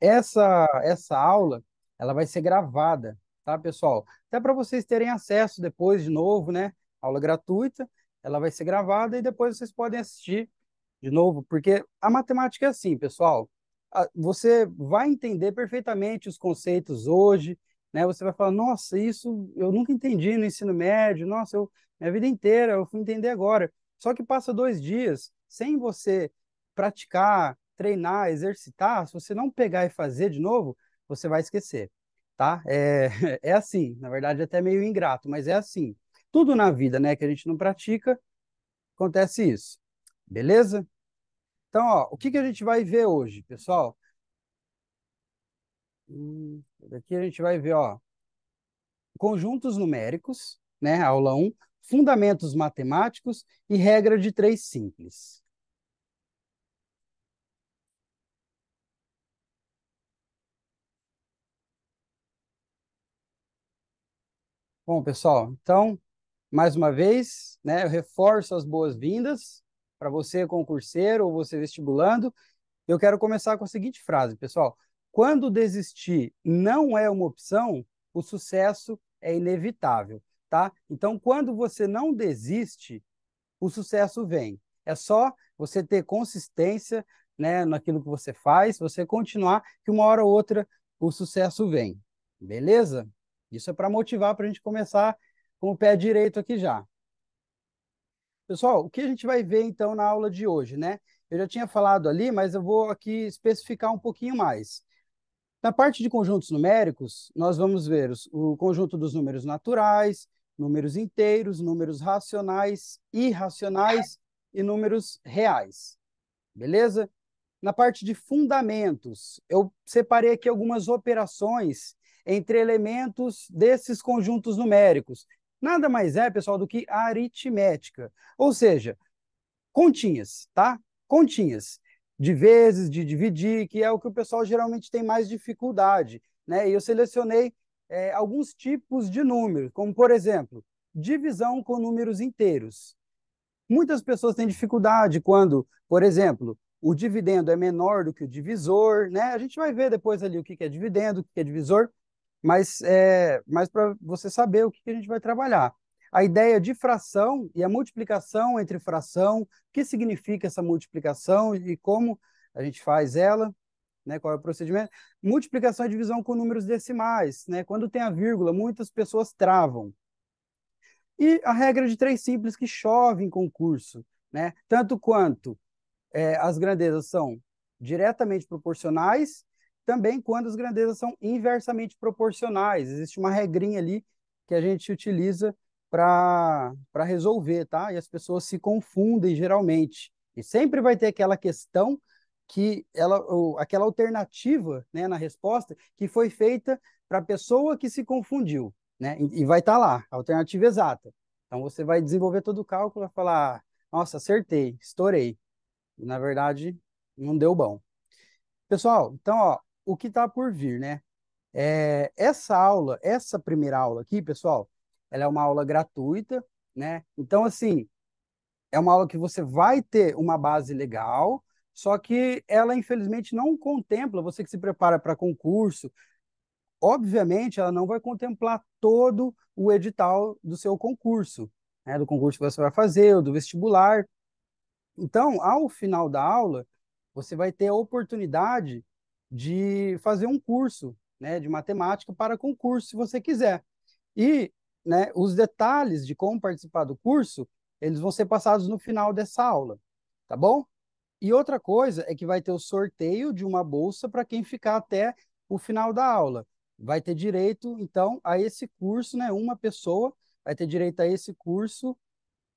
essa aula, ela vai ser gravada, tá, pessoal? Até para vocês terem acesso depois de novo, né? Aula gratuita, ela vai ser gravada e depois vocês podem assistir de novo, porque a matemática é assim, pessoal. Você vai entender perfeitamente os conceitos hoje, né? Você vai falar, nossa, isso eu nunca entendi no ensino médio, nossa, minha vida inteira eu fui entender agora. Só que passa 2 dias sem você praticar, treinar, exercitar, se você não pegar e fazer de novo, você vai esquecer, tá? É assim, na verdade é até meio ingrato, mas é assim. Tudo na vida, né, que a gente não pratica, acontece isso. Beleza? Então, ó, o que que a gente vai ver hoje, pessoal? Aqui a gente vai ver, ó, conjuntos numéricos, né? Aula um, fundamentos matemáticos e regra de três simples. Bom, pessoal, então, mais uma vez, né, eu reforço as boas-vindas para você, concurseiro, ou você vestibulando. Eu quero começar com a seguinte frase, pessoal: quando desistir não é uma opção, o sucesso é inevitável, tá? Então, quando você não desiste, o sucesso vem. É só você ter consistência, né, naquilo que você faz, você continuar, que uma hora ou outra o sucesso vem. Beleza? Isso é para motivar para a gente começar com o pé direito aqui já. Pessoal, o que a gente vai ver então na aula de hoje, né? Eu já tinha falado ali, mas eu vou aqui especificar um pouquinho mais. Na parte de conjuntos numéricos, nós vamos ver o conjunto dos números naturais, números inteiros, números racionais, irracionais e números reais. Beleza? Na parte de fundamentos, eu separei aqui algumas operações entre elementos desses conjuntos numéricos. Nada mais é, pessoal, do que aritmética. Ou seja, continhas, tá? Continhas de vezes, de dividir, que é o que o pessoal geralmente tem mais dificuldade, né? E eu selecionei alguns tipos de números, como, por exemplo, divisão com números inteiros. Muitas pessoas têm dificuldade quando, por exemplo, o dividendo é menor do que o divisor, né? A gente vai ver depois ali o que é dividendo, o que é divisor, mas para você saber o que a gente vai trabalhar. A ideia de fração e a multiplicação entre fração, o que significa essa multiplicação e como a gente faz ela, né? Qual é o procedimento? Multiplicação e divisão com números decimais, né? Quando tem a vírgula, muitas pessoas travam. E a regra de três simples que chove em concurso, né? Tanto quanto as grandezas são diretamente proporcionais, também quando as grandezas são inversamente proporcionais. Existe uma regrinha ali que a gente utiliza para resolver, tá? E as pessoas se confundem geralmente. E sempre vai ter aquela questão que aquela alternativa, né, na resposta que foi feita para a pessoa que se confundiu, né? E vai estar lá, a alternativa exata. Então você vai desenvolver todo o cálculo e vai falar: nossa, acertei, estourei. Na verdade, não deu bom. Pessoal, então, ó, o que está por vir, né? Essa aula, essa primeira aula aqui, pessoal, ela é uma aula gratuita, né? Então, assim, é uma aula que você vai ter uma base legal, só que ela, infelizmente, não contempla, você que se prepara para concurso, obviamente, ela não vai contemplar todo o edital do seu concurso, né? Do concurso que você vai fazer, ou do vestibular. Então, ao final da aula, você vai ter a oportunidade de fazer um curso, né, de matemática para concurso, se você quiser. E, né, os detalhes de como participar do curso, eles vão ser passados no final dessa aula, tá bom? E outra coisa é que vai ter o sorteio de uma bolsa para quem ficar até o final da aula. Vai ter direito, então, a esse curso, né? Uma pessoa vai ter direito a esse curso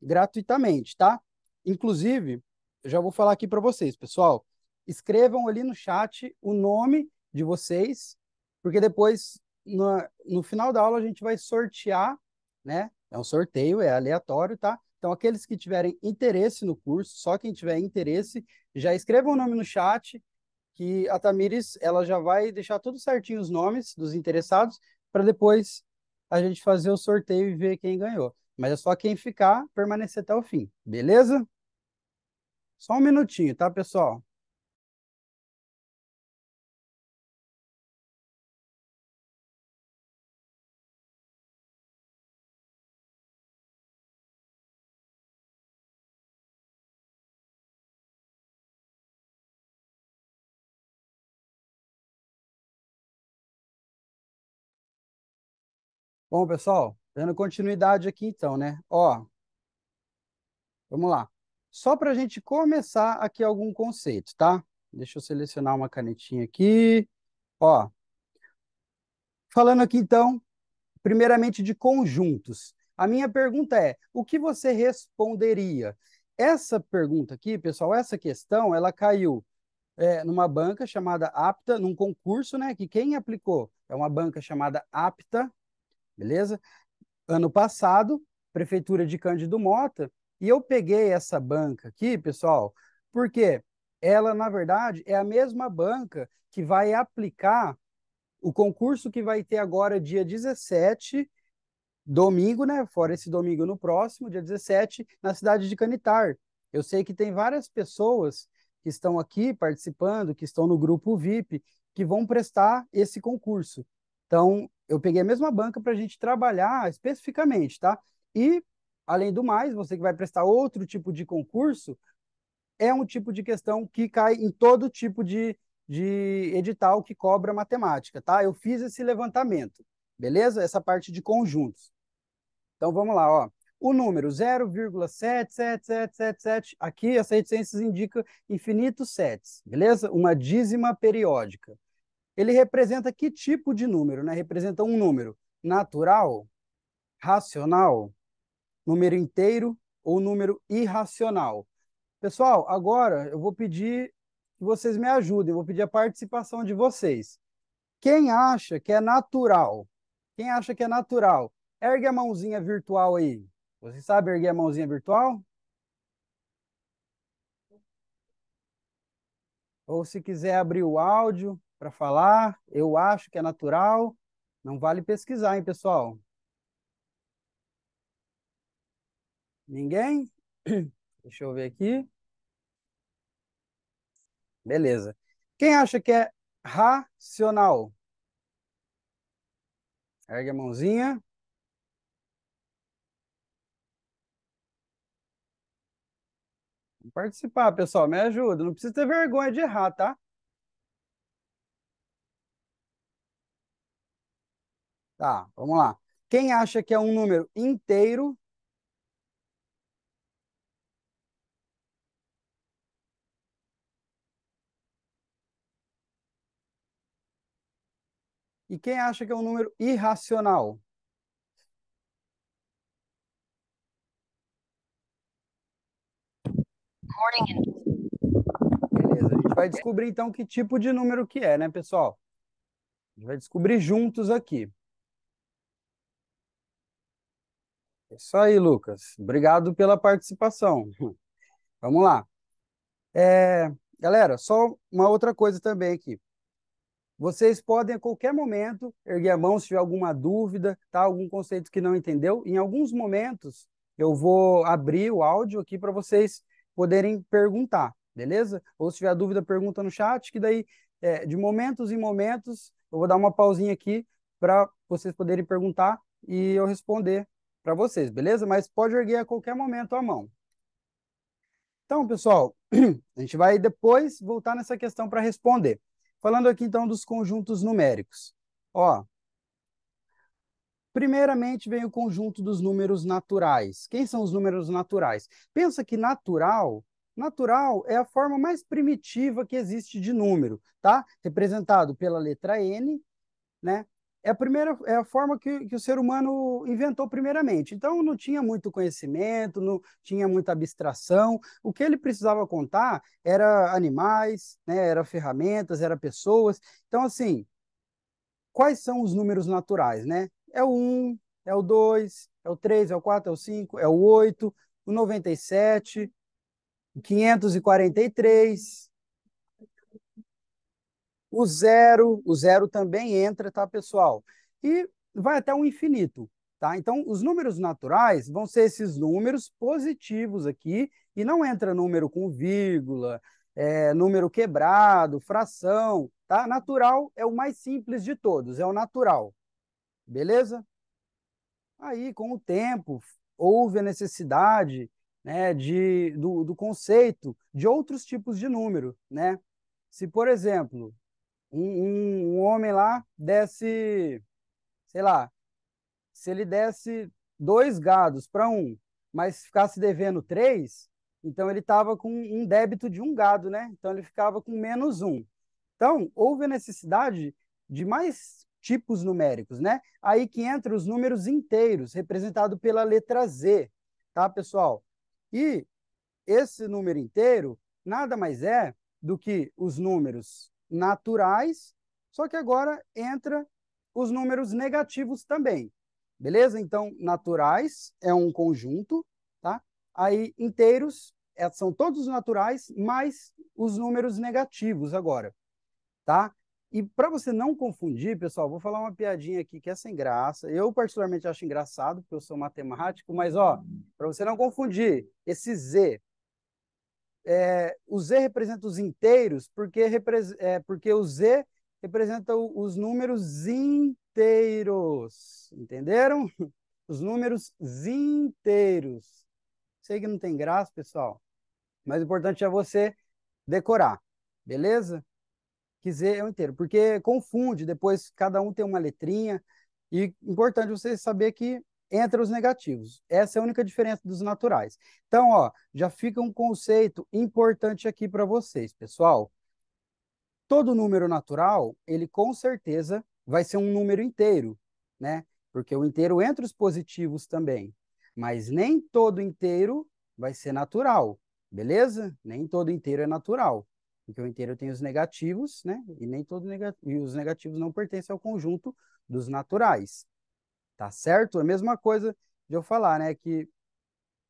gratuitamente, tá? Inclusive, eu já vou falar aqui para vocês, pessoal. Escrevam ali no chat o nome de vocês, porque depois, no final da aula, a gente vai sortear, né? É um sorteio, é aleatório, tá? Então, aqueles que tiverem interesse no curso, só quem tiver interesse, já escrevam o nome no chat, que a Tamires, ela já vai deixar tudo certinho os nomes dos interessados, para depois a gente fazer o sorteio e ver quem ganhou. Mas é só quem ficar, permanecer até o fim, beleza? Só um minutinho, tá, pessoal? Bom, pessoal, dando continuidade aqui então, né? Ó, vamos lá. Só para a gente começar aqui algum conceito, tá? Deixa eu selecionar uma canetinha aqui. Ó, falando aqui então, primeiramente de conjuntos. A minha pergunta é: o que você responderia? Essa pergunta aqui, pessoal, essa questão, ela caiu numa banca chamada Apta, num concurso, né? Que quem aplicou é uma banca chamada Apta, beleza? Ano passado, Prefeitura de Cândido Mota, e eu peguei essa banca aqui, pessoal, porque ela, na verdade, é a mesma banca que vai aplicar o concurso que vai ter agora, dia 17, domingo, né? Fora esse domingo no próximo, dia 17, na cidade de Canitar. Eu sei que tem várias pessoas que estão aqui participando, que estão no grupo VIP, que vão prestar esse concurso. Então, eu peguei a mesma banca para a gente trabalhar especificamente, tá? E, além do mais, você que vai prestar outro tipo de concurso, é um tipo de questão que cai em todo tipo de edital que cobra matemática, tá? Eu fiz esse levantamento, beleza? Essa parte de conjuntos. Então vamos lá, ó. O número 0,77777, aqui essa reticências indica infinitos sets, beleza? Uma dízima periódica. Ele representa que tipo de número, né? Representa um número natural, racional, número inteiro ou número irracional. Pessoal, agora eu vou pedir que vocês me ajudem, eu vou pedir a participação de vocês. Quem acha que é natural? Quem acha que é natural? Ergue a mãozinha virtual aí. Você sabe erguer a mãozinha virtual? Ou se quiser abrir o áudio para falar, eu acho que é natural. Não vale pesquisar, hein, pessoal? Ninguém? Deixa eu ver aqui. Beleza. Quem acha que é racional? Ergue a mãozinha. Vamos participar, pessoal. Me ajuda. Não precisa ter vergonha de errar, tá? Tá, vamos lá. Quem acha que é um número inteiro? E quem acha que é um número irracional? Beleza, a gente vai descobrir então que tipo de número que é, né, pessoal? A gente vai descobrir juntos aqui. É isso aí, Lucas. Obrigado pela participação. Vamos lá. Galera, só uma outra coisa também aqui. Vocês podem a qualquer momento erguer a mão se tiver alguma dúvida, tá? Algum conceito que não entendeu. Em alguns momentos eu vou abrir o áudio aqui para vocês poderem perguntar, beleza? Ou se tiver dúvida, pergunta no chat, que daí, de momentos em momentos, eu vou dar uma pausinha aqui para vocês poderem perguntar e eu responder para vocês, beleza? Mas pode erguer a qualquer momento a mão. Então, pessoal, a gente vai depois voltar nessa questão para responder. Falando aqui então dos conjuntos numéricos. Ó, primeiramente vem o conjunto dos números naturais. Quem são os números naturais? Pensa que natural é a forma mais primitiva que existe de número, tá? Representado pela letra N, né? É a forma que o ser humano inventou primeiramente. Então, não tinha muito conhecimento, não tinha muita abstração. O que ele precisava contar era animais, né? Era ferramentas, era pessoas. Então, assim, quais são os números naturais, né? É o um, é o 2, é o 3, é o 4, é o 5, é o 8, o 97, o 543, o zero também entra, tá, pessoal? E vai até o infinito, tá? Então, os números naturais vão ser esses números positivos aqui, e não entra número com vírgula, número quebrado, fração, tá? Natural é o mais simples de todos, é o natural, beleza? Aí, com o tempo, houve a necessidade, né, do conceito de outros tipos de número, né? Se, por exemplo, um homem lá desse, sei lá, se ele desse 2 gados para um, mas ficasse devendo 3, então ele estava com um débito de 1 gado, né? Então ele ficava com -1. Então, houve a necessidade de mais tipos numéricos, né? Aí que entra os números inteiros, representado pela letra Z, tá, pessoal? E esse número inteiro nada mais é do que os números naturais, só que agora entra os números negativos também. Beleza? Então, naturais é um conjunto, tá? Aí, inteiros são todos os naturais, mais os números negativos agora, tá? E para você não confundir, pessoal, vou falar uma piadinha aqui que é sem graça. Eu particularmente acho engraçado, porque eu sou matemático, mas ó, para você não confundir, esse Z, o Z representa os inteiros, porque o Z representa os números inteiros. Entenderam? Os números inteiros. Sei que não tem graça, pessoal, mas o importante é você decorar, beleza? Que Z é o inteiro, porque confunde, depois cada um tem uma letrinha, e importante você saber que entra os negativos. Essa é a única diferença dos naturais. Então, ó, já fica um conceito importante aqui para vocês, pessoal. Todo número natural, ele com certeza vai ser um número inteiro, né? Porque o inteiro entra os positivos também. Mas nem todo inteiro vai ser natural, beleza? Nem todo inteiro é natural. Porque o inteiro tem os negativos, né? E nem todo e os negativos não pertencem ao conjunto dos naturais. Tá certo? É a mesma coisa de eu falar, né? Que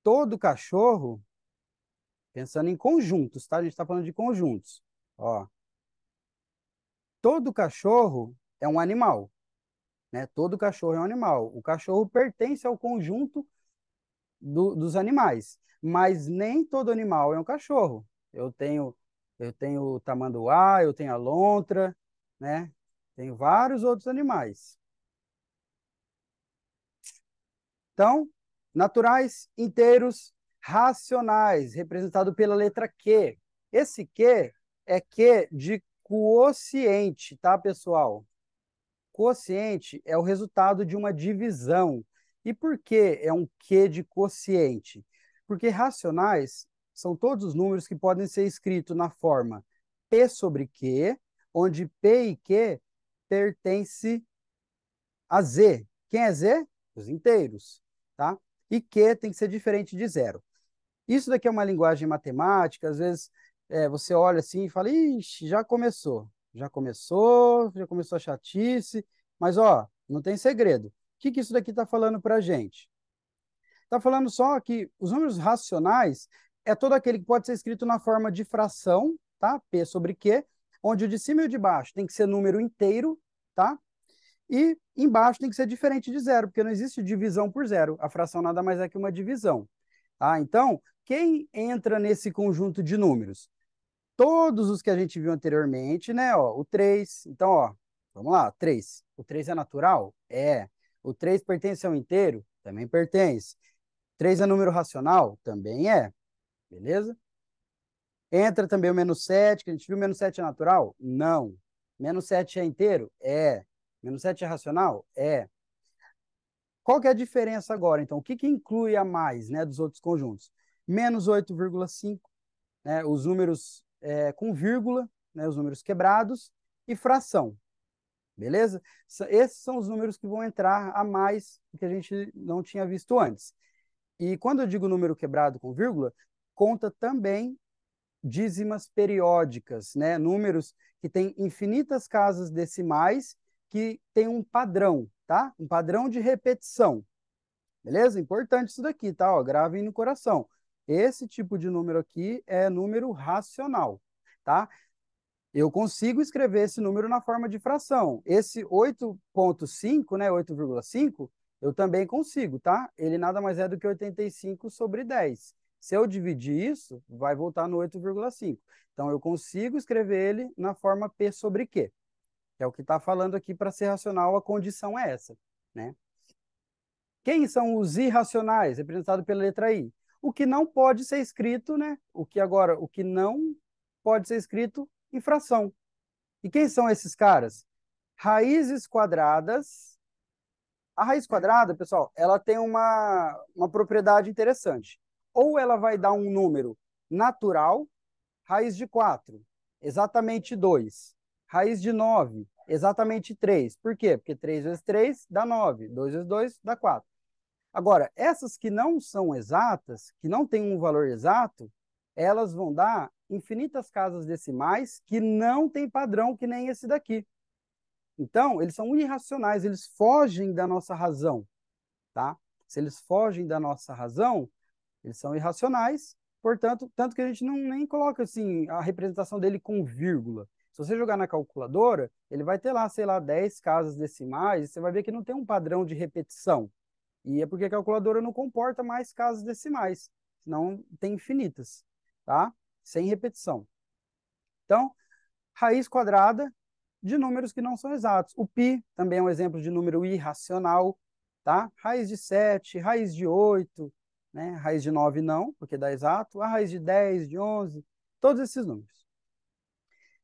todo cachorro, pensando em conjuntos, tá? A gente está falando de conjuntos. Ó, todo cachorro é um animal, né? Todo cachorro é um animal. O cachorro pertence ao conjunto dos animais, mas nem todo animal é um cachorro. Eu tenho o tamanduá, eu tenho a lontra, né? Tenho vários outros animais. Então, naturais, inteiros, racionais, representado pela letra Q. Esse Q é Q de quociente, tá, pessoal? Quociente é o resultado de uma divisão. E por que é um Q de quociente? Porque racionais são todos os números que podem ser escritos na forma P sobre Q, onde P e Q pertencem a Z. Quem é Z? Os inteiros, tá? E Q tem que ser diferente de zero. Isso daqui é uma linguagem matemática, às vezes você olha assim e fala, ixi, já começou a chatice, mas ó, não tem segredo. O que que isso daqui está falando para a gente? Está falando só que os números racionais é todo aquele que pode ser escrito na forma de fração, tá? P sobre Q, onde o de cima e o de baixo tem que ser número inteiro, tá? E embaixo tem que ser diferente de zero, porque não existe divisão por zero. A fração nada mais é que uma divisão. Tá? Então, quem entra nesse conjunto de números? Todos os que a gente viu anteriormente, né? Ó, o 3. Então, ó, vamos lá, 3. O 3 é natural? É. O 3 pertence ao inteiro? Também pertence. 3 é número racional? Também é. Beleza? Entra também o -7, que a gente viu, -7 é natural? Não. -7 é inteiro? É. -7 é racional? É. Qual que é a diferença agora, então? O que que inclui a mais, né, dos outros conjuntos? -8,5, né, os números com vírgula, né, os números quebrados, e fração, beleza? Esses são os números que vão entrar a mais que a gente não tinha visto antes. E quando eu digo número quebrado com vírgula, conta também dízimas periódicas, né? Números que têm infinitas casas decimais que têm um padrão, tá? Um padrão de repetição. Beleza? Importante isso daqui, tá? Ó, gravem no coração. Esse tipo de número aqui é número racional, tá? Eu consigo escrever esse número na forma de fração. Esse 8,5, né, 8,5, eu também consigo, tá? Ele nada mais é do que 85 sobre 10. Se eu dividir isso, vai voltar no 8,5. Então, eu consigo escrever ele na forma P sobre Q. Que é o que está falando aqui para ser racional, a condição é essa, né? Quem são os irracionais, representado pela letra I? O que não pode ser escrito, né? O que não pode ser escrito em fração. E quem são esses caras? Raízes quadradas A raiz quadrada, pessoal, ela tem uma propriedade interessante. Ou ela vai dar um número natural, raiz de 4, exatamente 2. Raiz de 9, exatamente 3. Por quê? Porque 3 vezes 3 dá 9, 2 vezes 2 dá 4. Agora, essas que não são exatas, que não têm um valor exato, elas vão dar infinitas casas decimais que não têm padrão que nem esse daqui. Então, eles são irracionais, eles fogem da nossa razão, tá? Se eles fogem da nossa razão, eles são irracionais, portanto, tanto que a gente não nem coloca assim a representação dele com vírgula. Se você jogar na calculadora, ele vai ter lá, sei lá, 10 casas decimais, e você vai ver que não tem um padrão de repetição. E é porque a calculadora não comporta mais casas decimais, senão tem infinitas, tá? Sem repetição. Então, raiz quadrada de números que não são exatos. O π também é um exemplo de número irracional, tá? Raiz de 7, raiz de 8, né? Raiz de 9 não, porque dá exato. A raiz de 10, de 11, todos esses números.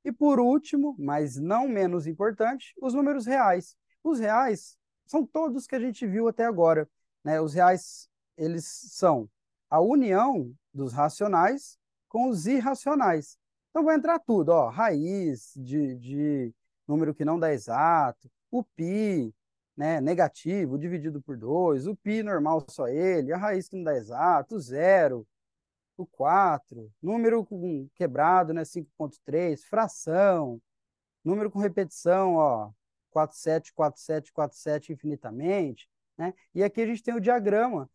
E por último, mas não menos importante, os números reais. Os reais são todos que a gente viu até agora, né? Os reais, eles são a união dos racionais com os irracionais. Então vai entrar tudo, ó, raiz de número que não dá exato, o π, né, negativo dividido por 2, o π normal só ele, a raiz que não dá exato, o zero, o 4, número com quebrado, né, 5,3, fração, número com repetição, ó, 47, 47, 47 infinitamente, né? E aqui a gente tem o diagrama,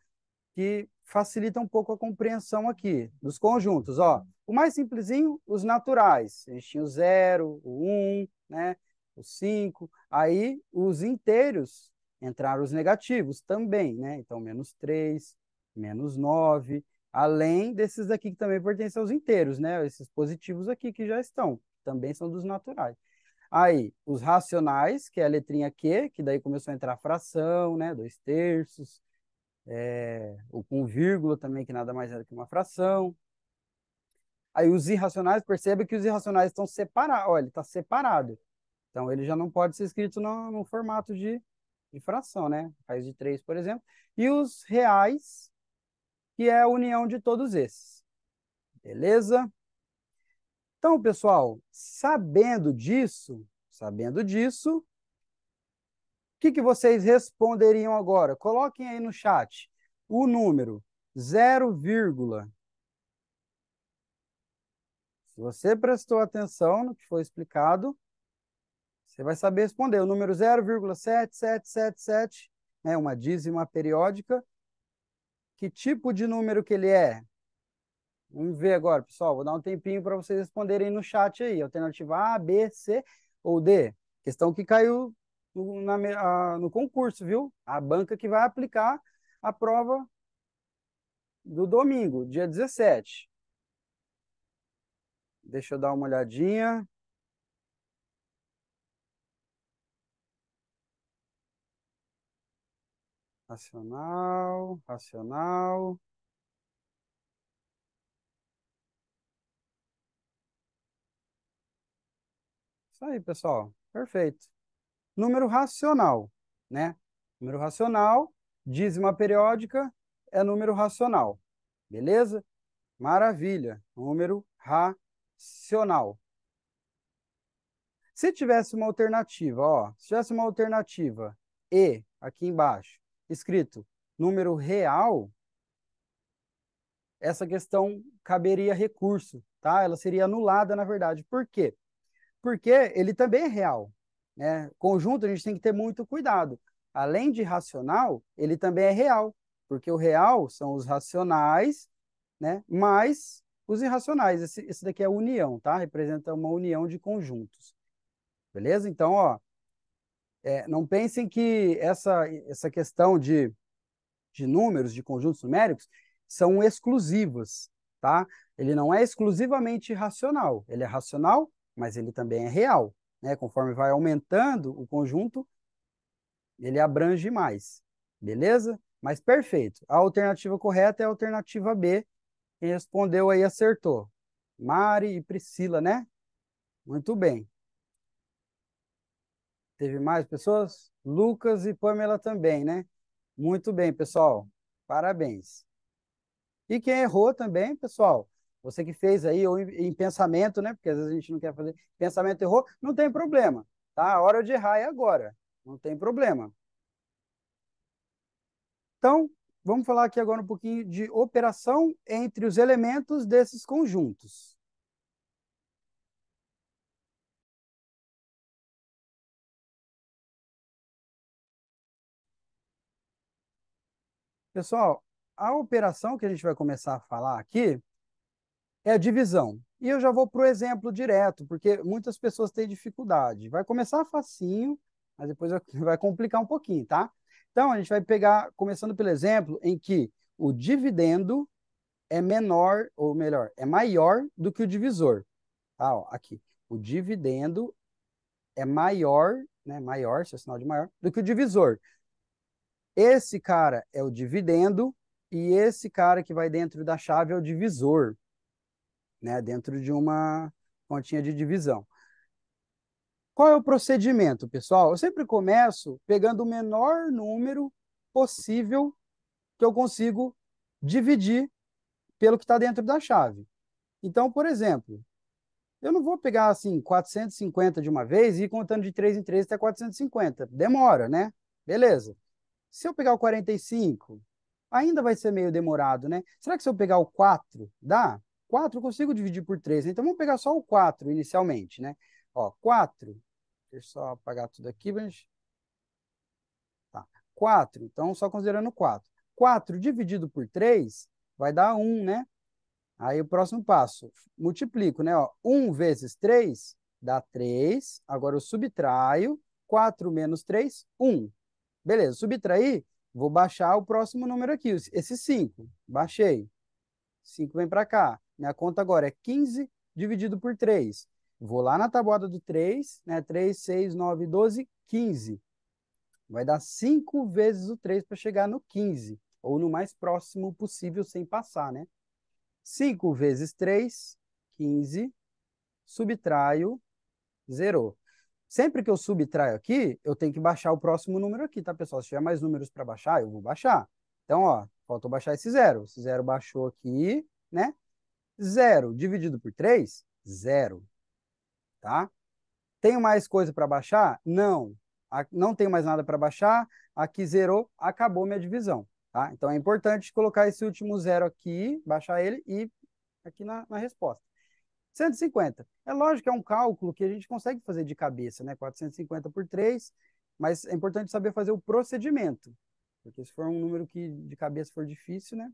que facilita um pouco a compreensão aqui dos conjuntos, ó. O mais simplesinho, os naturais. A gente tinha o 0, o 1, né, o 5. Aí, os inteiros, entraram os negativos também, né? Então, menos 3, menos 9, além desses aqui que também pertencem aos inteiros, né? Esses positivos aqui que já estão, também são dos naturais. Aí, os racionais, que é a letrinha Q, que daí começou a entrar fração, né? 2/3, ou com vírgula também, que nada mais é do que uma fração. Aí os irracionais, percebe que os irracionais estão separados. Olha, ele está separado. Então, ele já não pode ser escrito no formato de fração, né? Raiz de 3, por exemplo. E os reais, que é a união de todos esses. Beleza? Então, pessoal, sabendo disso, o que vocês responderiam agora? Coloquem aí no chat o número 0, se você prestou atenção no que foi explicado, você vai saber responder. O número 0,7777, né, uma dízima periódica. Que tipo de número que ele é? Vamos ver agora, pessoal. Vou dar um tempinho para vocês responderem no chat aí. Alternativa A, B, C ou D. Questão que caiu no concurso, viu? A banca que vai aplicar a prova do domingo, dia 17. Deixa eu dar uma olhadinha. Racional, racional. Isso aí, pessoal. Perfeito. Número racional, né? Número racional, dízima periódica é número racional. Beleza? Maravilha. Número racional. Se tivesse uma alternativa, ó, se tivesse uma alternativa E aqui embaixo, escrito número real, essa questão caberia recurso, tá? Ela seria anulada, na verdade. Por quê? Porque ele também é real, né? Conjunto a gente tem que ter muito cuidado. Além de racional, ele também é real, porque o real são os racionais, né? Mais os irracionais. Esse daqui é a união, tá? Representa uma união de conjuntos. Beleza? Então, ó, não pensem que essa questão de números, de conjuntos numéricos, são exclusivas, tá? Ele não é exclusivamente racional. Ele é racional, mas ele também é real, né? Conforme vai aumentando o conjunto, ele abrange mais, beleza? Mas perfeito. A alternativa correta é a alternativa B. Quem respondeu aí acertou. Mari e Priscila, né? Muito bem. Teve mais pessoas? Lucas e Pamela também, né? Muito bem, pessoal. Parabéns. E quem errou também, pessoal, você que fez aí, ou em pensamento, né? Porque às vezes a gente não quer fazer. Pensamento errou, não tem problema, tá? A hora de errar é agora. Não tem problema. Então, vamos falar aqui agora um pouquinho de operação entre os elementos desses conjuntos. Pessoal, a operação que a gente vai começar a falar aqui é a divisão. E eu já vou para o exemplo direto, porque muitas pessoas têm dificuldade. Vai começar facinho, mas depois vai complicar um pouquinho, tá? Então, a gente vai pegar, começando pelo exemplo, em que o dividendo é menor, ou melhor, é maior do que o divisor. Tá, ó, aqui. O dividendo é maior, né? Maior, esse é o sinal de maior, do que o divisor. Esse cara é o dividendo e esse cara que vai dentro da chave é o divisor, né? Dentro de uma continha de divisão. Qual é o procedimento, pessoal? Eu sempre começo pegando o menor número possível que eu consigo dividir pelo que está dentro da chave. Então, por exemplo, eu não vou pegar assim 450 de uma vez e ir contando de 3 em 3 até 450. Demora, né? Beleza. Se eu pegar o 45, ainda vai ser meio demorado, né? Será que se eu pegar o 4, dá? 4 eu consigo dividir por 3, né? Então vamos pegar só o 4 inicialmente, né? Ó, 4, deixa eu só apagar tudo aqui, mas... Tá. 4, então só considerando 4. 4 dividido por 3 vai dar 1, né? Aí o próximo passo, multiplico, né? Ó, 1 vezes 3 dá 3. Agora eu subtraio. 4 menos 3, 1. Beleza, subtrair, vou baixar o próximo número aqui, esse 5. Baixei. 5 vem para cá. Minha conta agora é 15 dividido por 3. Vou lá na tabuada do 3, né? 3, 6, 9, 12, 15. Vai dar 5 vezes o 3 para chegar no 15, ou no mais próximo possível sem passar, né? 5 vezes 3, 15. Subtraio, zerou. Sempre que eu subtraio aqui, eu tenho que baixar o próximo número aqui, tá, pessoal? Se tiver mais números para baixar, eu vou baixar. Então, ó, faltou baixar esse zero. Esse zero baixou aqui, né? Zero dividido por 3, zero, tá? Tenho mais coisa para baixar? Não. Não tenho mais nada para baixar. Aqui zerou, acabou minha divisão, tá? Então, é importante colocar esse último zero aqui, baixar ele e aqui na resposta. 150. É lógico que é um cálculo que a gente consegue fazer de cabeça, né? 450 por 3, mas é importante saber fazer o procedimento, porque se for um número que de cabeça for difícil, né?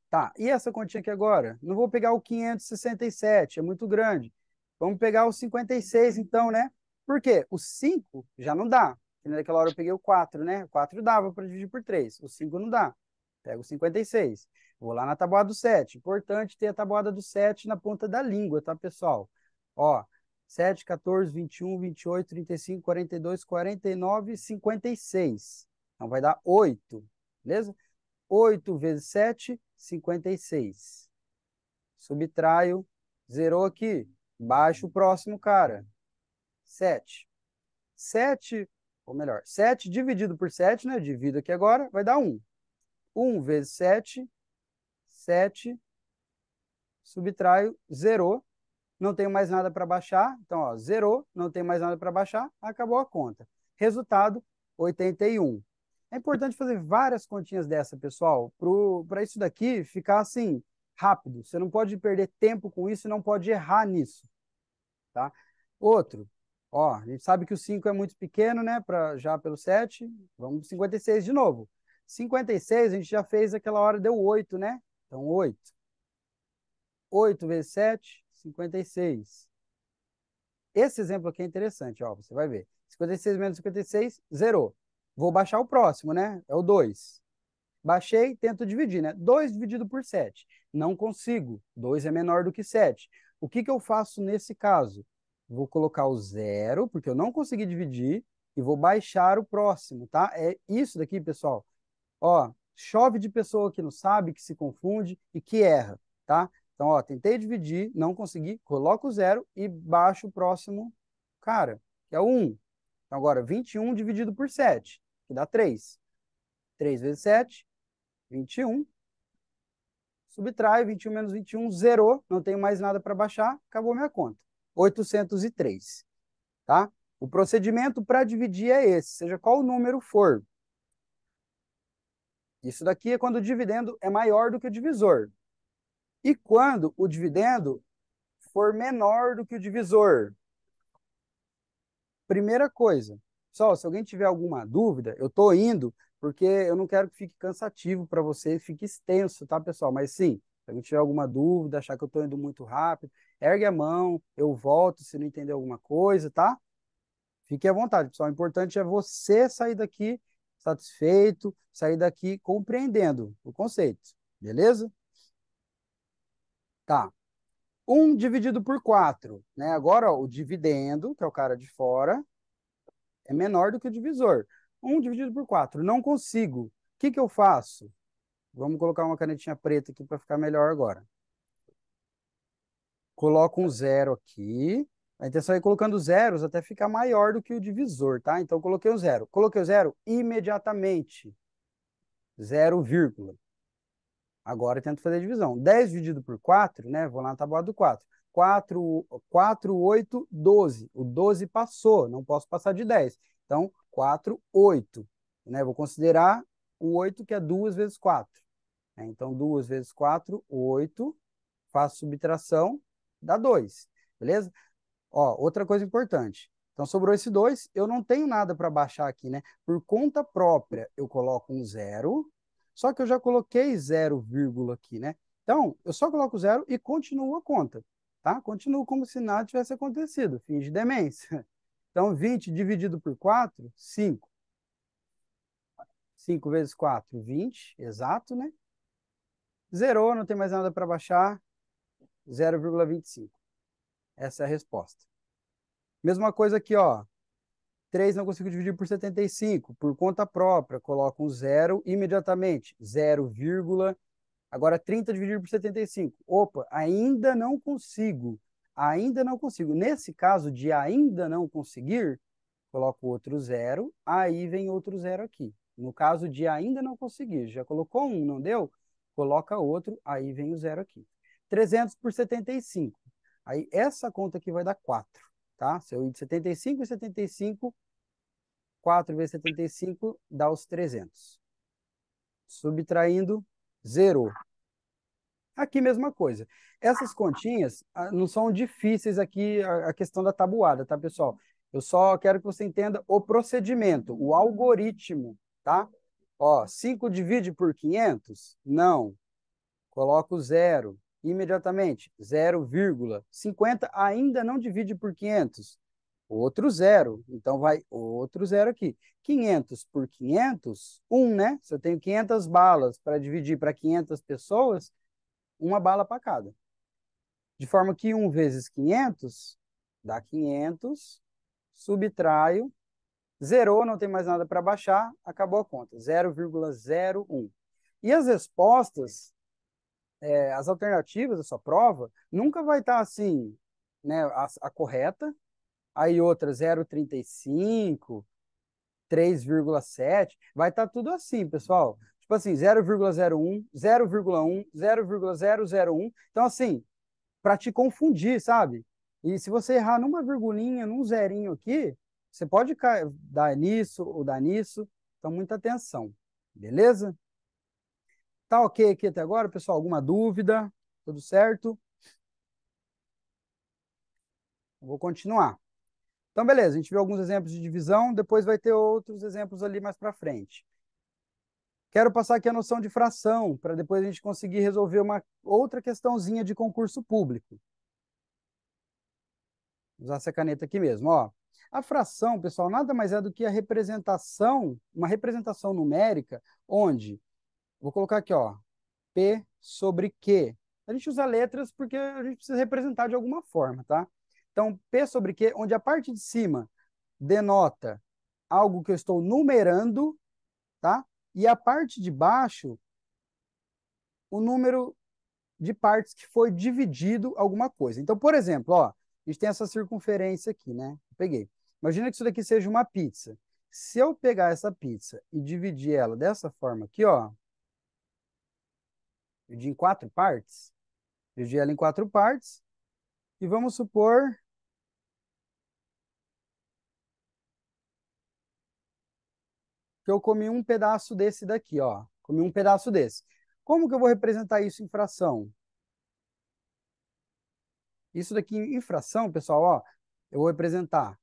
Tá, e essa continha aqui agora? Não vou pegar o 567, é muito grande. Vamos pegar o 56 então, né? Por quê? O 5 já não dá. Naquela hora eu peguei o 4, né? O 4 dava para dividir por 3, o 5 não dá. Pego o 56. Vou lá na tabuada do 7. Importante ter a tabuada do 7 na ponta da língua, tá, pessoal? Ó, 7, 14, 21, 28, 35, 42, 49, 56. Então vai dar 8, beleza? 8 vezes 7, 56. Subtraio, zerou aqui. Baixo o próximo, cara. 7. 7, ou melhor, 7 dividido por 7, né? Divido aqui agora, vai dar 1. 1 vezes 7, 7, subtraio, zerou, não tenho mais nada para baixar, então, ó, zerou, não tenho mais nada para baixar, acabou a conta. Resultado, 81. É importante fazer várias continhas dessa, pessoal, para isso daqui ficar assim, rápido. Você não pode perder tempo com isso e não pode errar nisso, tá? Outro, ó, a gente sabe que o 5 é muito pequeno, né, já pelo 7, vamos para 56 de novo. 56 a gente já fez aquela hora, deu 8, né? Então, 8. 8 vezes 7, 56. Esse exemplo aqui é interessante, ó, você vai ver. 56 menos 56, zerou. Vou baixar o próximo, né? É o 2. Baixei, tento dividir, né? 2 dividido por 7. Não consigo. 2 é menor do que 7. O que que eu faço nesse caso? Vou colocar o zero, porque eu não consegui dividir, e vou baixar o próximo, tá? É isso daqui, pessoal. Ó, chove de pessoa que não sabe, que se confunde e que erra, tá? Então, ó, tentei dividir, não consegui, coloco o zero e baixo o próximo cara, que é o 1. Então, agora, 21 dividido por 7, que dá 3. 3 vezes 7, 21. Subtrai, 21 menos 21, zerou. Não tenho mais nada para baixar, acabou minha conta. 803, tá? O procedimento para dividir é esse, seja qual o número for. Isso daqui é quando o dividendo é maior do que o divisor. E quando o dividendo for menor do que o divisor. Primeira coisa, pessoal, se alguém tiver alguma dúvida, eu estou indo porque eu não quero que fique cansativo para você, fique extenso, tá, pessoal? Mas sim, se alguém tiver alguma dúvida, achar que eu estou indo muito rápido, ergue a mão, eu volto se não entender alguma coisa, tá? Fique à vontade, pessoal. O importante é você sair daqui satisfeito, sair daqui compreendendo o conceito, beleza? Tá. 1 dividido por 4, né? Agora, ó, o dividendo, que é o cara de fora, é menor do que o divisor. 1 dividido por 4, não consigo. O que que eu faço? Vamos colocar uma canetinha preta aqui para ficar melhor agora. Coloco um zero aqui. A intenção é ir colocando zeros até ficar maior do que o divisor, tá? Então, coloquei um zero. Coloquei o zero imediatamente. 0, vírgula. Agora eu tento fazer a divisão. 10 dividido por 4, né? Vou lá na tabuada do 4. 4, 8, 12. O 12 passou, não posso passar de 10. Então, 4, 8. Né? Vou considerar o 8, que é 2 vezes 4. Então, 2 vezes 4, 8. Faço subtração, dá 2. Beleza? Ó, outra coisa importante. Então, sobrou esse 2. Eu não tenho nada para baixar aqui, né? Por conta própria, eu coloco um zero. Só que eu já coloquei 0, vírgula aqui, né? Então, eu só coloco zero e continuo a conta, tá? Continuo como se nada tivesse acontecido. Finge demência. Então, 20 dividido por 4, 5. 5 vezes 4, 20, exato, né? Zerou, não tem mais nada para baixar. 0,25. Essa é a resposta. Mesma coisa aqui, ó. 3 não consigo dividir por 75. Por conta própria, coloco um zero imediatamente. 0, vírgula. Agora, 30 dividido por 75. Opa, ainda não consigo. Ainda não consigo. Nesse caso de ainda não conseguir, coloco outro zero, aí vem outro zero aqui. No caso de ainda não conseguir, já colocou um, não deu? Coloca outro, aí vem o zero aqui. 300 por 75. Aí essa conta aqui vai dar 4, tá? Se eu ir de 75 e 75, 4 vezes 75 dá os 300. Subtraindo, zero. Aqui, mesma coisa. Essas continhas não são difíceis aqui, a questão da tabuada, tá, pessoal? Eu só quero que você entenda o procedimento, o algoritmo, tá? Ó, 5 divide por 500? Não. Coloco zero. Imediatamente, 0, vírgula. 50 ainda não divide por 500. Outro zero. Então, vai outro zero aqui. 500 por 500, 1, né? Se eu tenho 500 balas para dividir para 500 pessoas, uma bala para cada. De forma que 1 vezes 500 dá 500, subtraio, zerou, não tem mais nada para baixar, acabou a conta, 0,01. E as respostas, as alternativas da sua prova, nunca vai estar assim, né, a correta, aí outra 0,35, 3,7, vai estar tudo assim, pessoal. Tipo assim, 0,01, 0,1, 0,001. Então, assim, para te confundir, sabe? E se você errar numa virgulinha, num zerinho aqui, você pode dar nisso ou dar nisso. Então, muita atenção. Beleza? Tá ok aqui até agora, pessoal? Alguma dúvida? Tudo certo? Vou continuar. Então, beleza, a gente viu alguns exemplos de divisão, depois vai ter outros exemplos ali mais para frente. Quero passar aqui a noção de fração, para depois a gente conseguir resolver uma outra questãozinha de concurso público. Vou usar essa caneta aqui mesmo, ó. A fração, pessoal, nada mais é do que a representação, uma representação numérica, onde, vou colocar aqui, ó, P sobre Q. A gente usa letras porque a gente precisa representar de alguma forma, tá? Então, P sobre Q, onde a parte de cima denota algo que eu estou numerando, tá? E a parte de baixo, o número de partes que foi dividido alguma coisa. Então, por exemplo, ó, a gente tem essa circunferência aqui, né? Peguei. Imagina que isso daqui seja uma pizza. Se eu pegar essa pizza e dividir ela dessa forma aqui, ó, dividir em quatro partes, dividir ela em quatro partes, e vamos supor que eu comi um pedaço desse daqui, ó. Comi um pedaço desse. Como que eu vou representar isso em fração? Isso daqui em fração, pessoal, ó, eu vou representar.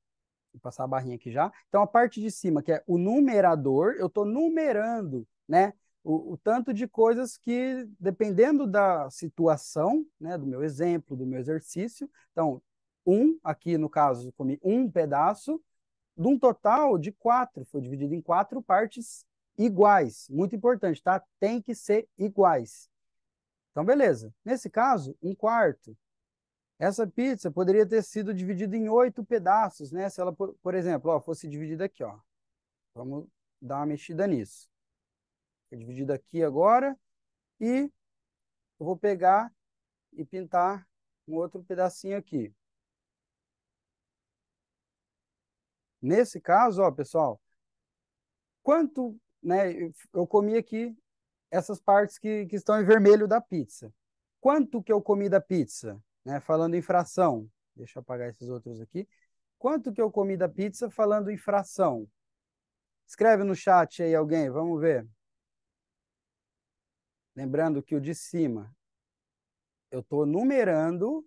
Vou passar a barrinha aqui já. Então, a parte de cima, que é o numerador, eu estou numerando, né? O tanto de coisas que, dependendo da situação, né, do meu exemplo, do meu exercício. Então, aqui no caso, eu comi um pedaço, de um total de quatro. Foi dividido em quatro partes iguais. Muito importante, tá? Tem que ser iguais. Então, beleza. Nesse caso, um quarto. Essa pizza poderia ter sido dividida em oito pedaços, né? Se ela, por exemplo, ó, fosse dividida aqui, ó. Vamos dar uma mexida nisso. Foi dividida aqui agora e eu vou pegar e pintar um outro pedacinho aqui. Nesse caso, ó, pessoal, quanto, né? Eu comi aqui essas partes que estão em vermelho da pizza. Quanto que eu comi da pizza, né? Falando em fração. Deixa eu apagar esses outros aqui. Quanto que eu comi da pizza falando em fração? Escreve no chat aí alguém, vamos ver. Lembrando que o de cima, eu estou numerando,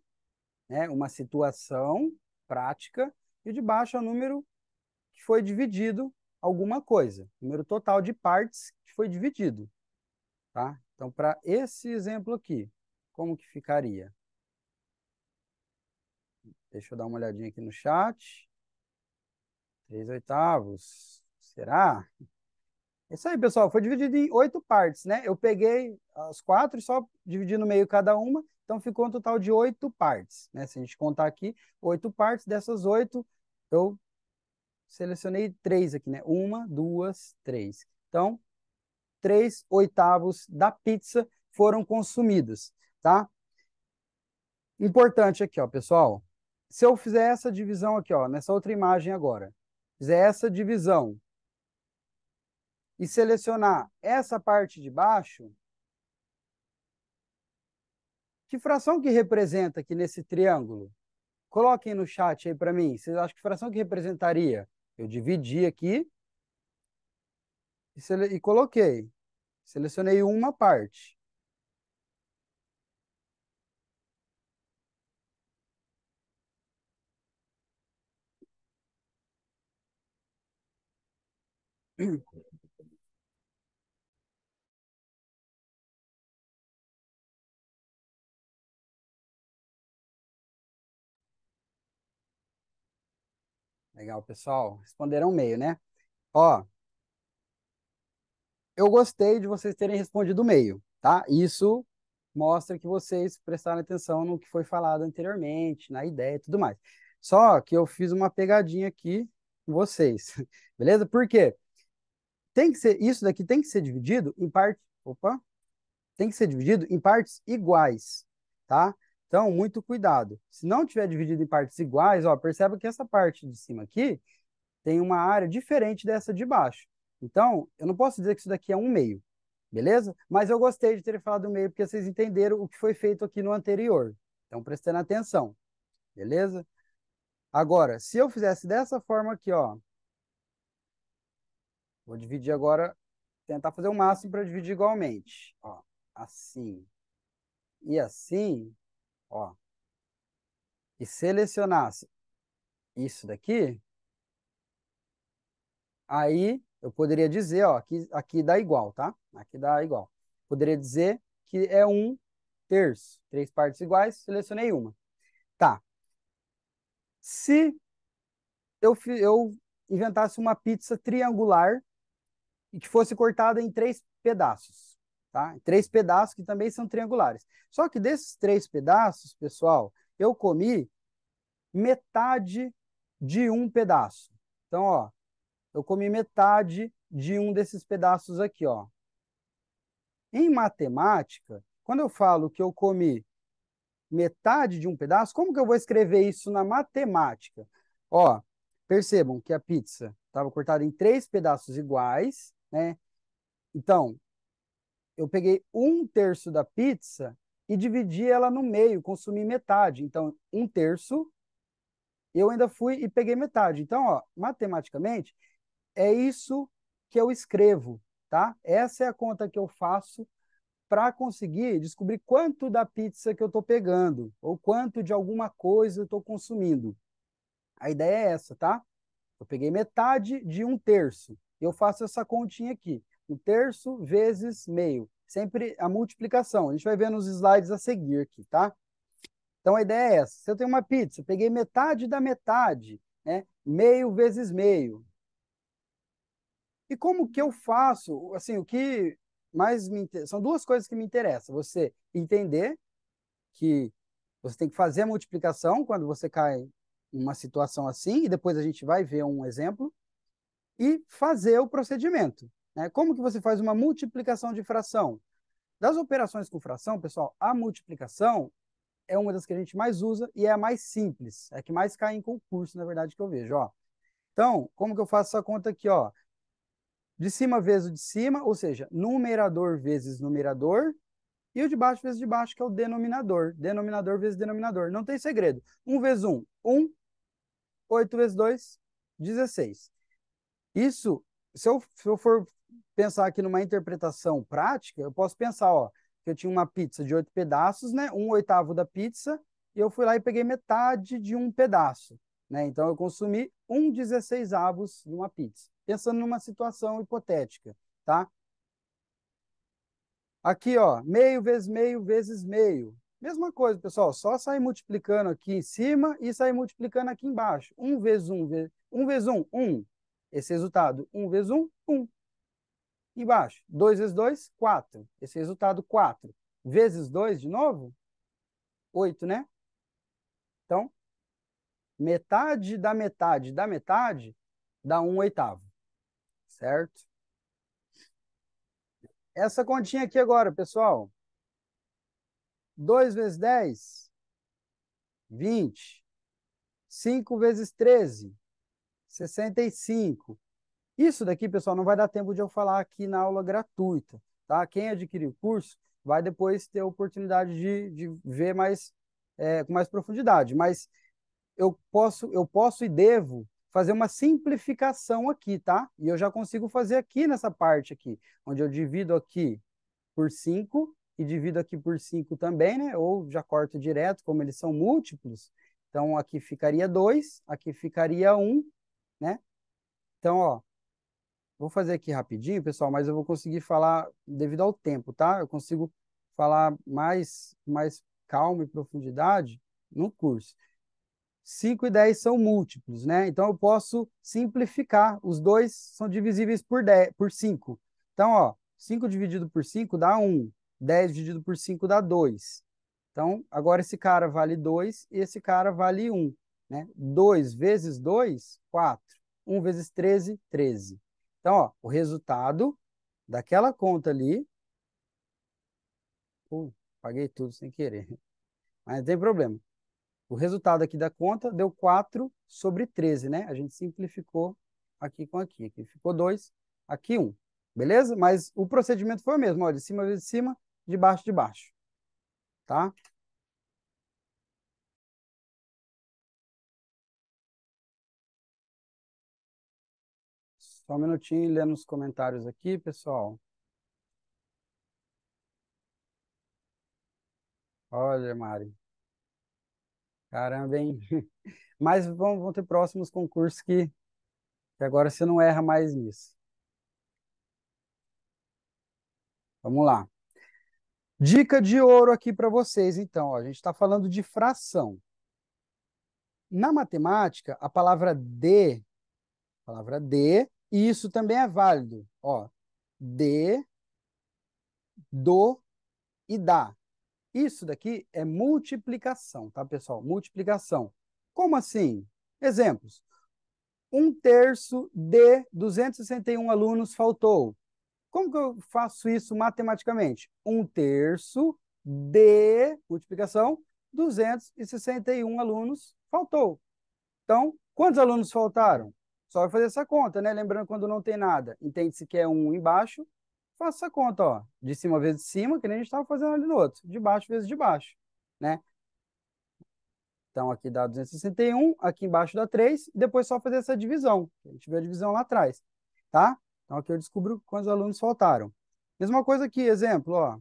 né, uma situação prática, e o de baixo é o número que foi dividido alguma coisa, número total de partes que foi dividido, tá? Então, para esse exemplo aqui, como que ficaria? Deixa eu dar uma olhadinha aqui no chat. 3/8. Será? É isso aí, pessoal. Foi dividido em oito partes, né? Eu peguei as quatro e só dividi no meio cada uma, então ficou um total de oito partes, né? Se a gente contar aqui, oito partes, dessas oito, eu selecionei três aqui, né? Uma, duas, três. Então, 3/8 da pizza foram consumidas, tá? Importante aqui, ó, pessoal. Se eu fizer essa divisão aqui, ó, nessa outra imagem agora, fizer essa divisão e selecionar essa parte de baixo, que fração que representa aqui nesse triângulo? Coloquem no chat aí para mim. Vocês acham que fração que representaria? Eu dividi aqui e coloquei. Selecionei uma parte. Legal, pessoal. Responderam meio, né? Ó, eu gostei de vocês terem respondido meio, tá? Isso mostra que vocês prestaram atenção no que foi falado anteriormente, na ideia e tudo mais. Só que eu fiz uma pegadinha aqui com vocês, beleza? Por quê? Tem que ser, isso daqui tem que ser dividido em partes. Opa! Tem que ser dividido em partes iguais, tá? Então, muito cuidado. Se não tiver dividido em partes iguais, ó, perceba que essa parte de cima aqui tem uma área diferente dessa de baixo. Então, eu não posso dizer que isso daqui é um meio, beleza? Mas eu gostei de ter falado meio, porque vocês entenderam o que foi feito aqui no anterior. Então, prestando atenção, beleza? Agora, se eu fizesse dessa forma aqui, ó, vou dividir agora, tentar fazer o máximo para dividir igualmente. Ó, assim e assim, ó, e selecionasse isso daqui, aí eu poderia dizer, ó, aqui dá igual, tá? Aqui dá igual. Poderia dizer que é um terço. Três partes iguais, selecionei uma. Tá. Se eu inventasse uma pizza triangular e que fosse cortada em três pedaços, tá? Três pedaços que também são triangulares. Só que desses três pedaços, pessoal, eu comi metade de um pedaço. Então, ó, eu comi metade de um desses pedaços aqui, ó. Em matemática, quando eu falo que eu comi metade de um pedaço, como que eu vou escrever isso na matemática? Ó, percebam que a pizza estava cortada em 3 pedaços iguais, né? Então, eu peguei 1/3 da pizza e dividi ela no meio, consumi metade. Então, 1/3, eu ainda fui e peguei metade. Então, ó, matematicamente, é isso que eu escrevo, tá? Essa é a conta que eu faço para conseguir descobrir quanto da pizza que eu estou pegando, ou quanto de alguma coisa eu estou consumindo. A ideia é essa, tá? Eu peguei metade de 1/3. Eu faço essa continha aqui. 1/3 vezes meio. Sempre a multiplicação. A gente vai ver nos slides a seguir aqui, tá? Então a ideia é essa. Se eu tenho uma pizza, peguei metade da metade, né? Meio vezes meio. E como que eu faço? Assim, o que mais são duas coisas que me interessam. Você entender que você tem que fazer a multiplicação quando você cai em uma situação assim, e depois a gente vai ver um exemplo, e fazer o procedimento, né? Como que você faz uma multiplicação de fração? Das operações com fração, pessoal, a multiplicação é uma das que a gente mais usa e é a mais simples, é a que mais cai em concurso, na verdade, que eu vejo, ó. Então, como que eu faço essa conta aqui, ó? De cima vezes o de cima, ou seja, numerador vezes numerador, e o de baixo vezes de baixo, que é o denominador. Denominador vezes denominador. Não tem segredo. 1 vezes 1, 1. 8 vezes 2, 16. Isso, se eu for pensar aqui numa interpretação prática, eu posso pensar, ó, que eu tinha uma pizza de 8 pedaços, né? 1/8 da pizza, e eu fui lá e peguei metade de um pedaço, né? Então eu consumi 1/16 de uma pizza. Pensando numa situação hipotética, tá? Aqui, ó, meio vezes meio vezes meio. Mesma coisa, pessoal, só sair multiplicando aqui em cima e sair multiplicando aqui embaixo. 1 vezes 1, 1 vezes 1, 1. Esse resultado, 1 vezes 1, 1. Embaixo, 2 vezes 2, 4. Esse resultado, 4. Vezes 2 de novo, 8, né? Então, metade da metade da metade dá 1/8, certo? Essa continha aqui agora, pessoal. 2 vezes 10, 20. 5 vezes 13, 65. Isso daqui, pessoal, não vai dar tempo de eu falar aqui na aula gratuita, tá? Quem adquirir o curso vai depois ter a oportunidade de ver mais, com mais profundidade. Mas eu posso e devo fazer uma simplificação aqui, tá? E eu já consigo fazer aqui nessa parte aqui, onde eu divido aqui por 5 e divido aqui por 5 também, né? Ou já corto direto, como eles são múltiplos. Então, aqui ficaria 2, aqui ficaria 1, né? Então, ó, vou fazer aqui rapidinho, pessoal, mas eu vou conseguir falar devido ao tempo, tá? Eu consigo falar mais calma e profundidade no curso. 5 e 10 são múltiplos, né? Então, eu posso simplificar. Os dois são divisíveis por 10, por 5. Então, ó, 5 dividido por 5 dá 1. 10 dividido por 5 dá 2. Então, agora esse cara vale 2 e esse cara vale 1, né? 2 vezes 2, 4. 1 vezes 13, 13. Então, ó, o resultado daquela conta ali... Paguei tudo sem querer, mas não tem problema. O resultado aqui da conta deu 4 sobre 13, né? A gente simplificou aqui com aqui. Aqui ficou 2, aqui 1. Beleza? Mas o procedimento foi o mesmo, ó, de cima vezes de cima, de baixo. Tá? Só um minutinho, lendo os comentários aqui, pessoal. Olha, Mari. Caramba, hein? Mas vão ter próximos concursos que agora você não erra mais nisso. Vamos lá. Dica de ouro aqui para vocês, então. Ó, a gente está falando de fração. Na matemática, a palavra de, e isso também é válido. Ó, de, do e da. Isso daqui é multiplicação, tá, pessoal? Multiplicação. Como assim? Exemplos. 1/3 de 261 alunos faltou. Como que eu faço isso matematicamente? 1/3 de multiplicação, 261 alunos faltou. Então, Quantos alunos faltaram? Só vai fazer essa conta, né? Lembrando, quando não tem nada, entende-se que é um embaixo, faça essa conta, ó. De cima vezes de cima, que nem a gente estava fazendo ali no outro. De baixo vezes de baixo, né? Então, aqui dá 261, aqui embaixo dá 3, e depois só fazer essa divisão. A gente viu a divisão lá atrás, tá? Então, aqui eu descubro quantos alunos faltaram. Mesma coisa aqui, exemplo, ó.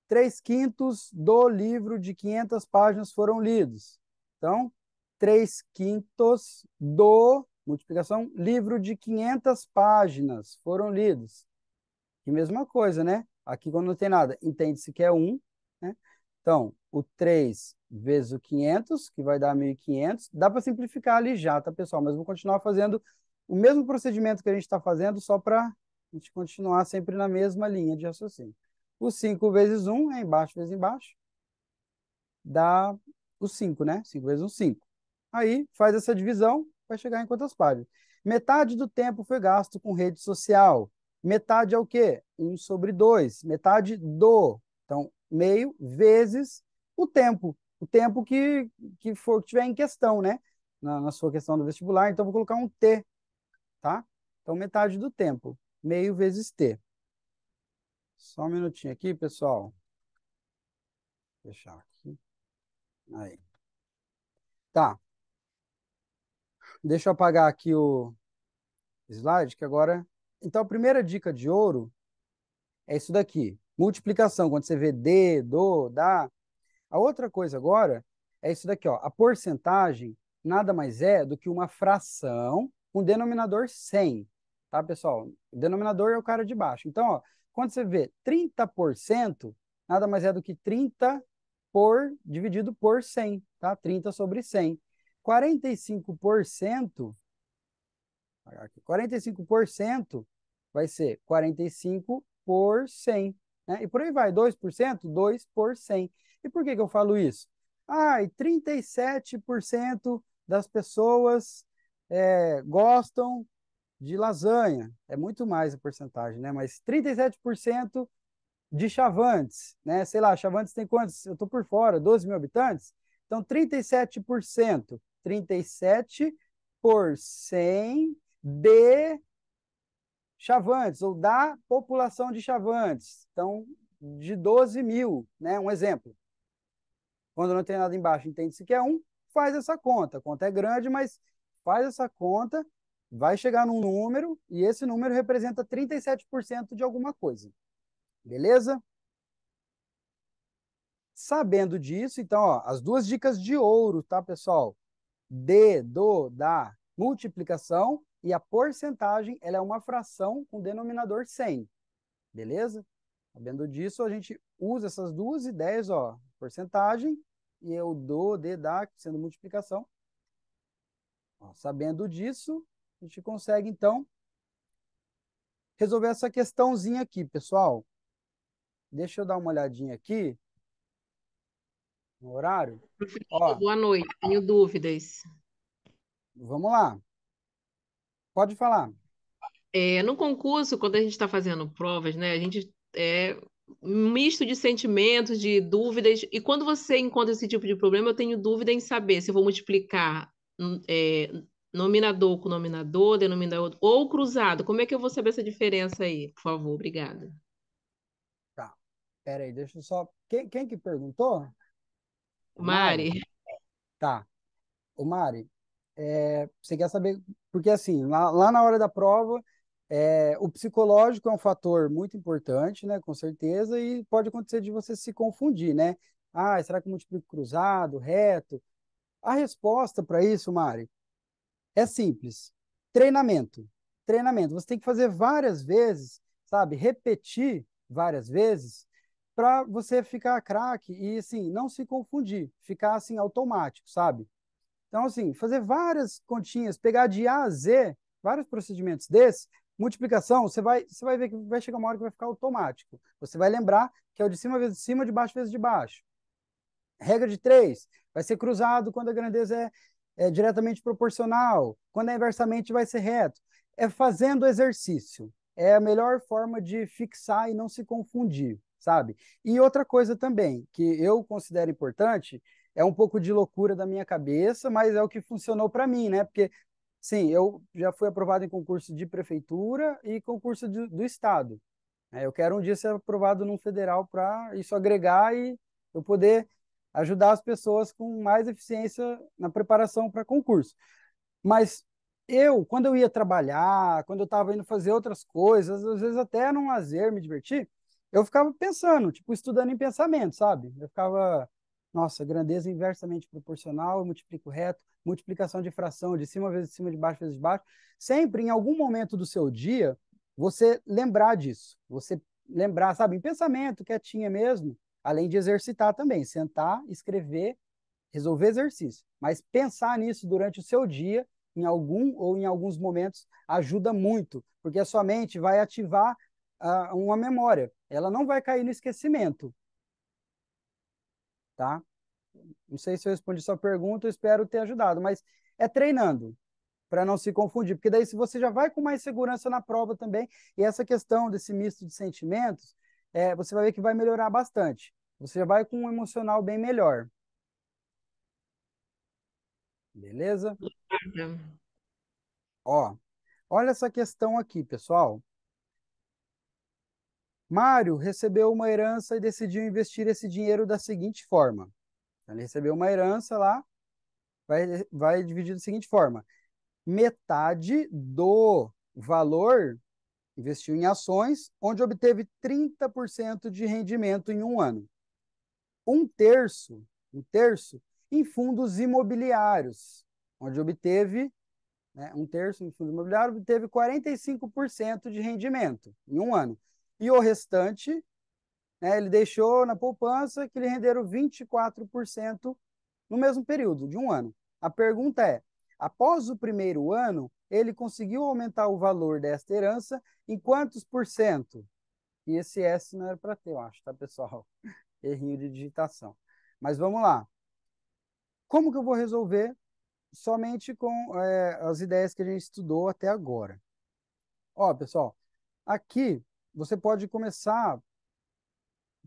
3/5 do livro de 500 páginas foram lidos. Então, 3/5 do, multiplicação, livro de 500 páginas foram lidos. E mesma coisa, né? Aqui, quando não tem nada, entende-se que é 1, né? Então, o 3 vezes o 500, que vai dar 1.500. Dá para simplificar ali já, tá, pessoal? Mas vou continuar fazendo o mesmo procedimento que a gente está fazendo, só para a gente continuar sempre na mesma linha de raciocínio. O 5 vezes 1 é embaixo vezes embaixo. Dá o 5, né? 5 vezes 1, 5. Aí, faz essa divisão, vai chegar em quantas páginas? Metade do tempo foi gasto com rede social. Metade é o quê? 1/2. Metade do. Então, meio vezes o tempo. O tempo que for que tiver em questão, né? Na sua questão do vestibular. Então, vou colocar um T, tá? Então, metade do tempo. Meio vezes T. Só um minutinho aqui, pessoal. Vou fechar aqui. Aí. Tá. Deixa eu apagar aqui o slide, que agora... Então, a primeira dica de ouro é isso daqui. Multiplicação, quando você vê D, do, dá. A outra coisa agora é isso daqui, ó. A porcentagem nada mais é do que uma fração com denominador 100, tá, pessoal? O denominador é o cara de baixo. Então, ó, quando você vê 30%, nada mais é do que 30 dividido por 100, tá? 30 sobre 100. 45%, 45% vai ser 45 por 100, né? E por aí vai, 2%, 2 por 100. E por que que eu falo isso? Ah, e 37% das pessoas gostam de lasanha. É muito mais a porcentagem, né? Mas 37% de Chavantes, né? Sei lá, Chavantes tem quantos? Eu estou por fora, 12 mil habitantes? Então, 37%. 37 por 100 de Chavantes, ou da população de Chavantes. Então, de 12 mil, né? Um exemplo. Quando não tem nada embaixo, entende-se que é 1, faz essa conta. A conta é grande, mas faz essa conta, vai chegar num número, e esse número representa 37% de alguma coisa. Beleza? Sabendo disso, então, ó, as duas dicas de ouro, tá, pessoal? D, do, da, multiplicação, e a porcentagem, ela é uma fração com denominador 100. Beleza? Sabendo disso, a gente usa essas duas ideias, ó, porcentagem e o do, de, da, sendo multiplicação. Ó, sabendo disso, a gente consegue, então, resolver essa questãozinha aqui, pessoal. Deixa eu dar uma olhadinha aqui no horário. Ó, Boa noite, tenho dúvidas. vamos lá. Pode falar. No concurso, quando a gente está fazendo provas, né, a gente um misto de sentimentos, de dúvidas, e quando você encontra esse tipo de problema, eu tenho dúvida em saber se eu vou multiplicar nominador com nominador, denominador ou cruzado. Como é que eu vou saber essa diferença aí? Por favor, obrigada. Tá. Pera aí, deixa eu só... Quem que perguntou? O Mari? Mari, Tá. O Mari, você quer saber... Porque, assim, lá na hora da prova, o psicológico é um fator muito importante, né? Com certeza, e pode acontecer de você se confundir, né? Ah, será que eu multiplico cruzado, reto? A resposta para isso, Mari, é simples. Treinamento. Treinamento. Você tem que fazer várias vezes, sabe? Repetir várias vezes para você ficar craque e, assim, não se confundir. Ficar, assim, automático, sabe? Então, assim, fazer várias continhas, pegar de A a Z, vários procedimentos desses, multiplicação, você vai ver que vai chegar uma hora que vai ficar automático. Você vai lembrar que é o de cima vezes de cima, de baixo vezes de baixo. Regra de 3 vai ser cruzado quando a grandeza é diretamente proporcional, quando é inversamente vai ser reto. É fazendo exercício. É a melhor forma de fixar e não se confundir, sabe? E outra coisa também, que eu considero importante, é um pouco de loucura da minha cabeça, mas é o que funcionou para mim, né? Porque, sim, eu já fui aprovado em concurso de prefeitura e concurso do estado. Eu quero um dia ser aprovado num federal para isso agregar e eu poder ajudar as pessoas com mais eficiência na preparação para concurso. Mas quando eu ia trabalhar, quando eu estava indo fazer outras coisas, às vezes até num lazer, me divertir, eu ficava pensando, tipo, estudando em pensamento, sabe? Eu ficava, nossa, grandeza inversamente proporcional, eu multiplico reto, multiplicação de fração, de cima vezes de cima, de baixo vezes de baixo. Sempre, em algum momento do seu dia, você lembrar disso. Você lembrar, sabe, em pensamento, quietinha mesmo, além de exercitar também, sentar, escrever, resolver exercício. Mas pensar nisso durante o seu dia, em algum ou em alguns momentos, ajuda muito, porque a sua mente vai ativar uma memória. Ela não vai cair no esquecimento, tá? Não sei se eu respondi sua pergunta, eu espero ter ajudado, mas é treinando para não se confundir, porque daí se você já vai com mais segurança na prova também, e essa questão desse misto de sentimentos, você vai ver que vai melhorar bastante. Você já vai com um emocional bem melhor. Beleza? Ó, olha essa questão aqui, pessoal. Mário recebeu uma herança e decidiu investir esse dinheiro da seguinte forma. Ele recebeu uma herança lá, vai dividir da seguinte forma: metade do valor investiu em ações, onde obteve 30% de rendimento em um ano. Um terço em fundos imobiliários, onde obteve, né, um terço em fundos imobiliários, obteve 45% de rendimento em um ano. E o restante, né, ele deixou na poupança que lhe renderam 24% no mesmo período de um ano. A pergunta é: após o primeiro ano, ele conseguiu aumentar o valor desta herança em quantos por cento? E esse S não era para ter, eu acho, tá, pessoal? Errinho de digitação. Mas vamos lá. Como que eu vou resolver somente com as ideias que a gente estudou até agora? Ó, pessoal, aqui você pode começar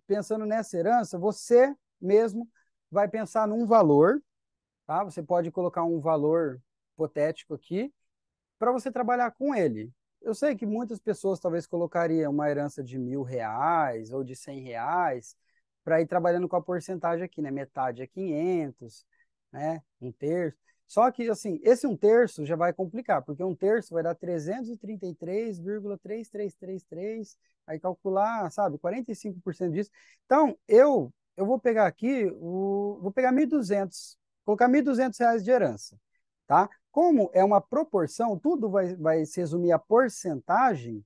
pensando nessa herança, você mesmo vai pensar num valor, tá? Você pode colocar um valor hipotético aqui para você trabalhar com ele. Eu sei que muitas pessoas talvez colocariam uma herança de R$ 1.000 ou de R$ 100 para ir trabalhando com a porcentagem aqui, né? Metade é 500, né? Um terço. Só que, assim, esse um terço já vai complicar, porque um terço vai dar 333,3333, aí calcular, sabe, 45% disso. Então, eu vou pegar aqui, vou pegar 1.200, colocar R$ 1.200 de herança, tá? Como é uma proporção, tudo vai se resumir a porcentagem,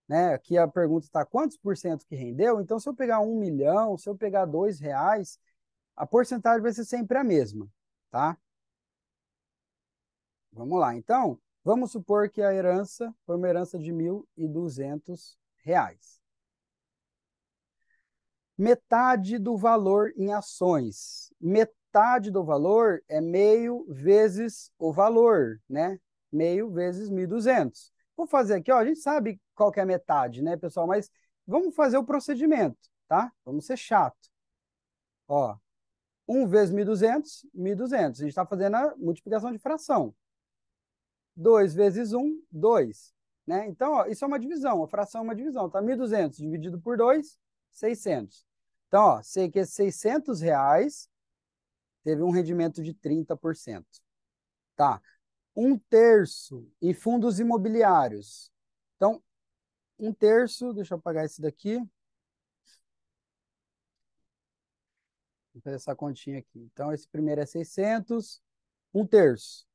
né? Aqui a pergunta está quantos por cento que rendeu. Então, se eu pegar 1 milhão, se eu pegar R$ 2, a porcentagem vai ser sempre a mesma, tá? Vamos lá. Então, vamos supor que a herança foi uma herança de R$ 1.200. Metade do valor em ações. Metade do valor é meio vezes o valor, né? Meio vezes 1.200. Vou fazer aqui, ó, a gente sabe qual que é a metade, né, pessoal? Mas vamos fazer o procedimento, tá? Vamos ser chato. Ó, 1 vezes 1.200, 1.200. A gente está fazendo a multiplicação de fração. 2 vezes 1, 2. Né? Então, ó, isso é uma divisão, a fração é uma divisão. Tá? 1.200 dividido por 2, 600. Então, ó, sei que esses R$ 600 teve um rendimento de 30%. Tá. Um terço em fundos imobiliários. Então, um terço, deixa eu apagar esse daqui. Vou fazer essa continha aqui. Então, esse primeiro é 600, um terço.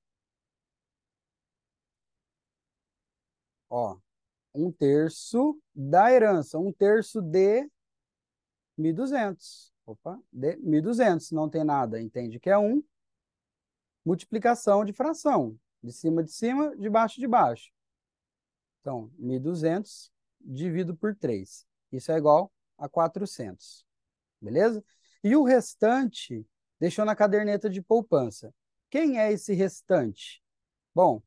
Ó, um terço da herança, um terço de 1.200. Opa, de 1.200, não tem nada, entende que é multiplicação de fração. De cima, de baixo. Então, 1.200 dividido por 3. Isso é igual a 400. Beleza? E o restante deixou na caderneta de poupança. Quem é esse restante? Bom,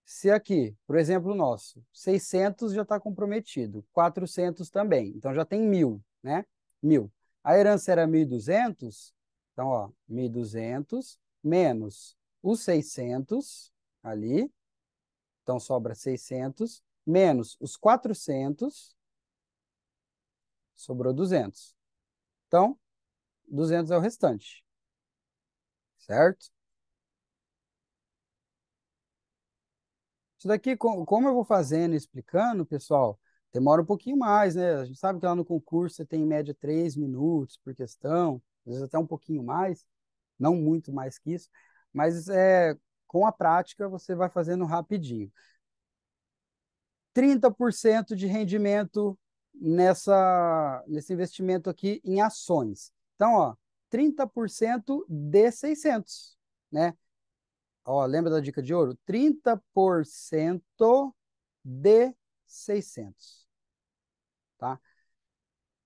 se aqui, por exemplo, nosso, 600 já está comprometido, 400 também, então já tem 1.000, né? 1.000. A herança era 1.200, Então, ó, 1.200 menos os 600 ali. Então, sobra 600 menos os 400, sobrou 200. Então, 200 é o restante, certo? Isso daqui, como eu vou fazendo e explicando, pessoal, demora um pouquinho mais, né? A gente sabe que lá no concurso você tem em média 3 minutos por questão, às vezes até um pouquinho mais, não muito mais que isso, mas com a prática você vai fazendo rapidinho. 30% de rendimento nesse investimento aqui em ações. Então, ó, 30% de 600, né? Ó, lembra da dica de ouro? 30% de 600, tá?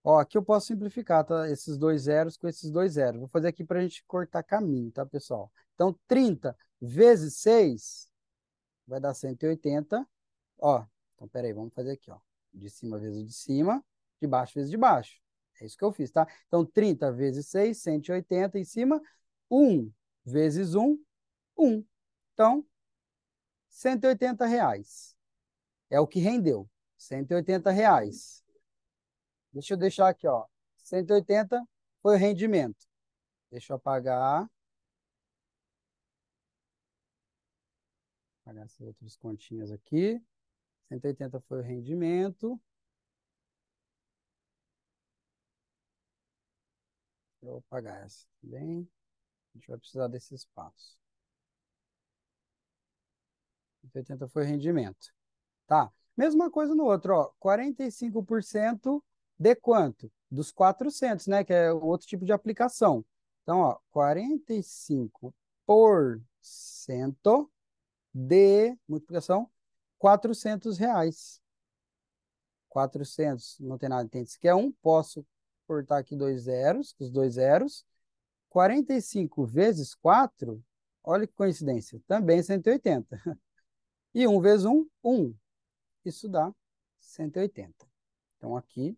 Ó, aqui eu posso simplificar, tá? Esses dois zeros com esses dois zeros. Vou fazer aqui para a gente cortar caminho, tá, pessoal? Então, 30 vezes 6 vai dar 180. Ó, então, peraí, vamos fazer aqui, ó. De cima vezes de cima, de baixo vezes de baixo. É isso que eu fiz, tá? Então, 30 vezes 6, 180 em cima. 1 vezes 1, 1. Então, R$ 180. É o que rendeu. R$ 180. Deixa eu deixar aqui, ó. 180 foi o rendimento. Deixa eu apagar essas outras continhas aqui. 180 foi o rendimento. Eu vou apagar essa também. A gente vai precisar desse espaço. 180 foi o rendimento. Tá. Mesma coisa no outro, ó. 45% de quanto? Dos 400, né? Que é outro tipo de aplicação. Então, ó, 45% de multiplicação, R$ 400. 400, não tem nada, tem isso que é 1, posso cortar aqui dois zeros, os dois zeros. 45 vezes 4, olha que coincidência, também 180. E 1 vezes 1, 1. Isso dá 180. Então, aqui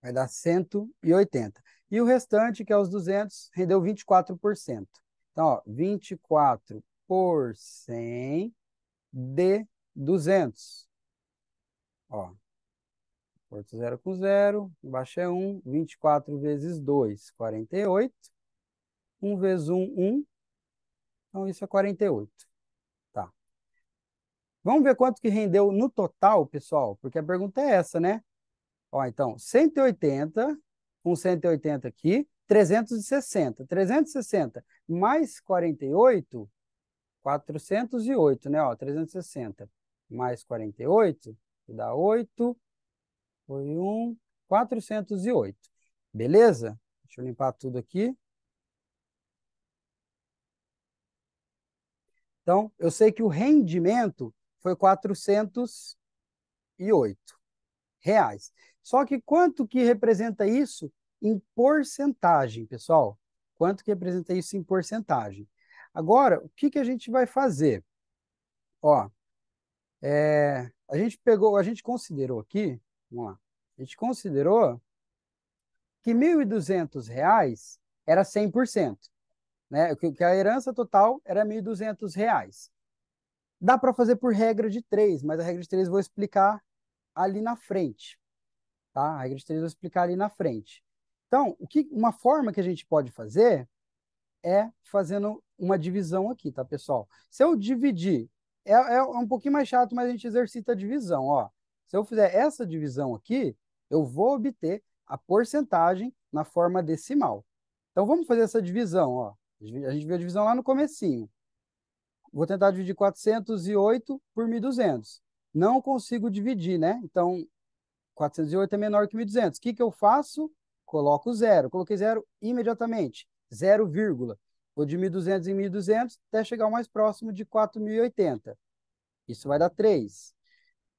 vai dar 180. E o restante, que é os 200, rendeu 24%. Então, ó, 24 por 100 de 200. Ó, corto zero com zero, embaixo é 1, 24 vezes 2, 48. 1 vezes 1, 1. Então, isso é 48. Tá. Vamos ver quanto que rendeu no total, pessoal, porque a pergunta é essa, né? Ó, então, 180, com 180 aqui, 360. 360 mais 48, 408, né? Ó, 360 mais 48, que dá 8, foi 1, 408. Beleza? Deixa eu limpar tudo aqui. Então, eu sei que o rendimento foi R$ 408. Só que quanto que representa isso em porcentagem, pessoal? Quanto que representa isso em porcentagem? Agora, o que que a gente vai fazer? Ó, a gente considerou aqui, vamos lá, a gente considerou que R$ 1.200 era 100%, né? Que a herança total era R$ 1.200. Dá para fazer por regra de 3, mas a regra de 3 eu vou explicar ali na frente. Tá? A regra de 3 eu vou explicar ali na frente. Então, uma forma que a gente pode fazer é fazendo uma divisão aqui, tá, pessoal? Se eu dividir, é um pouquinho mais chato, mas a gente exercita a divisão, ó. Se eu fizer essa divisão aqui, eu vou obter a porcentagem na forma decimal. Então, vamos fazer essa divisão, ó. A gente viu a divisão lá no comecinho. Vou tentar dividir 408 por 1.200. Não consigo dividir, né? Então, 408 é menor que 1.200. O que que eu faço? Coloco zero. Coloquei zero imediatamente. 0, vírgula. Vou de 1.200 em 1.200 até chegar o mais próximo de 4.080. Isso vai dar 3.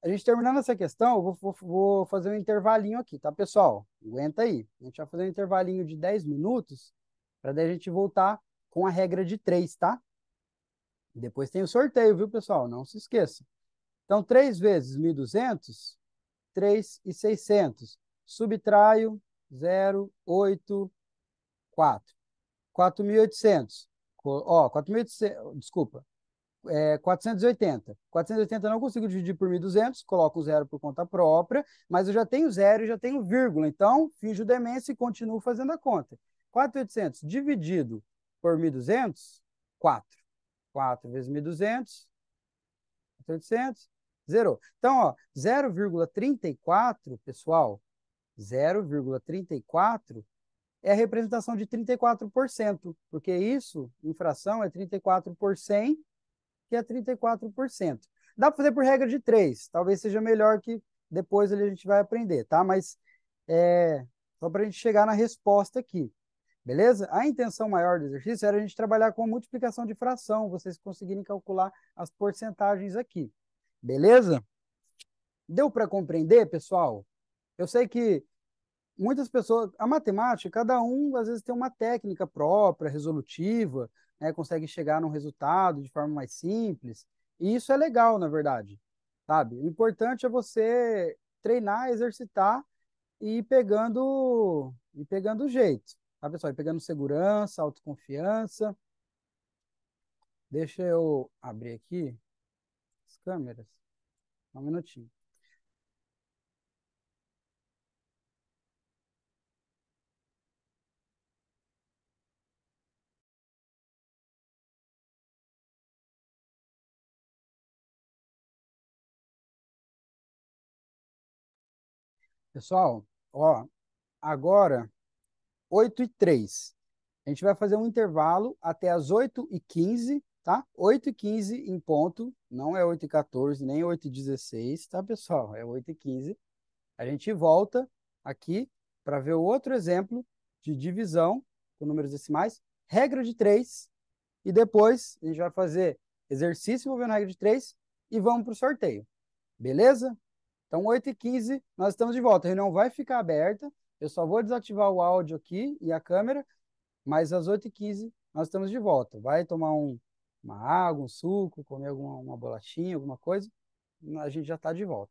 A gente terminando essa questão, eu vou fazer um intervalinho aqui, tá, pessoal? Aguenta aí. A gente vai fazer um intervalinho de 10 minutos para daí a gente voltar com a regra de 3, tá? Depois tem o sorteio, viu, pessoal? Não se esqueça. Então, 3 vezes 1.200, 3.600. Subtraio 0,84. 4.800. Ó, 4.800, desculpa, 480. 480 não consigo dividir por 1.200, coloco o zero por conta própria, mas eu já tenho zero e já tenho vírgula, então finjo demência e continuo fazendo a conta. 4.800 dividido por 1.200, 4. 4 vezes 1.200, 4.800, zerou. Então, ó, 0,34, pessoal, 0,34 é a representação de 34%, porque isso, infração, é 34 por 100, que é 34%. Dá para fazer por regra de 3, talvez seja melhor que depois ali a gente vai aprender, tá? Mas só para a gente chegar na resposta aqui, beleza? A intenção maior do exercício era a gente trabalhar com multiplicação de fração, vocês conseguirem calcular as porcentagens aqui, beleza? Deu para compreender, pessoal? Eu sei que muitas pessoas, a matemática, cada um às vezes tem uma técnica própria, resolutiva, né, consegue chegar num resultado de forma mais simples, e isso é legal, na verdade, sabe? O importante é você treinar, exercitar e ir pegando o jeito, tá, pessoal? E pegando segurança, autoconfiança. Deixa eu abrir aqui as câmeras, um minutinho. Pessoal, ó, agora 8h03. A gente vai fazer um intervalo até as 8h15, tá? 8h15 em ponto, não é 8h14, nem 8h16, tá, pessoal? É 8h15. A gente volta aqui para ver o outro exemplo de divisão com números decimais, regra de 3, e depois a gente vai fazer exercício envolvendo a regra de 3 e vamos para o sorteio. Beleza? Então, 8h15, nós estamos de volta. A reunião vai ficar aberta. Eu só vou desativar o áudio aqui e a câmera, mas às 8h15 nós estamos de volta. Vai tomar uma água, um suco, comer uma bolachinha, alguma coisa. A gente já está de volta.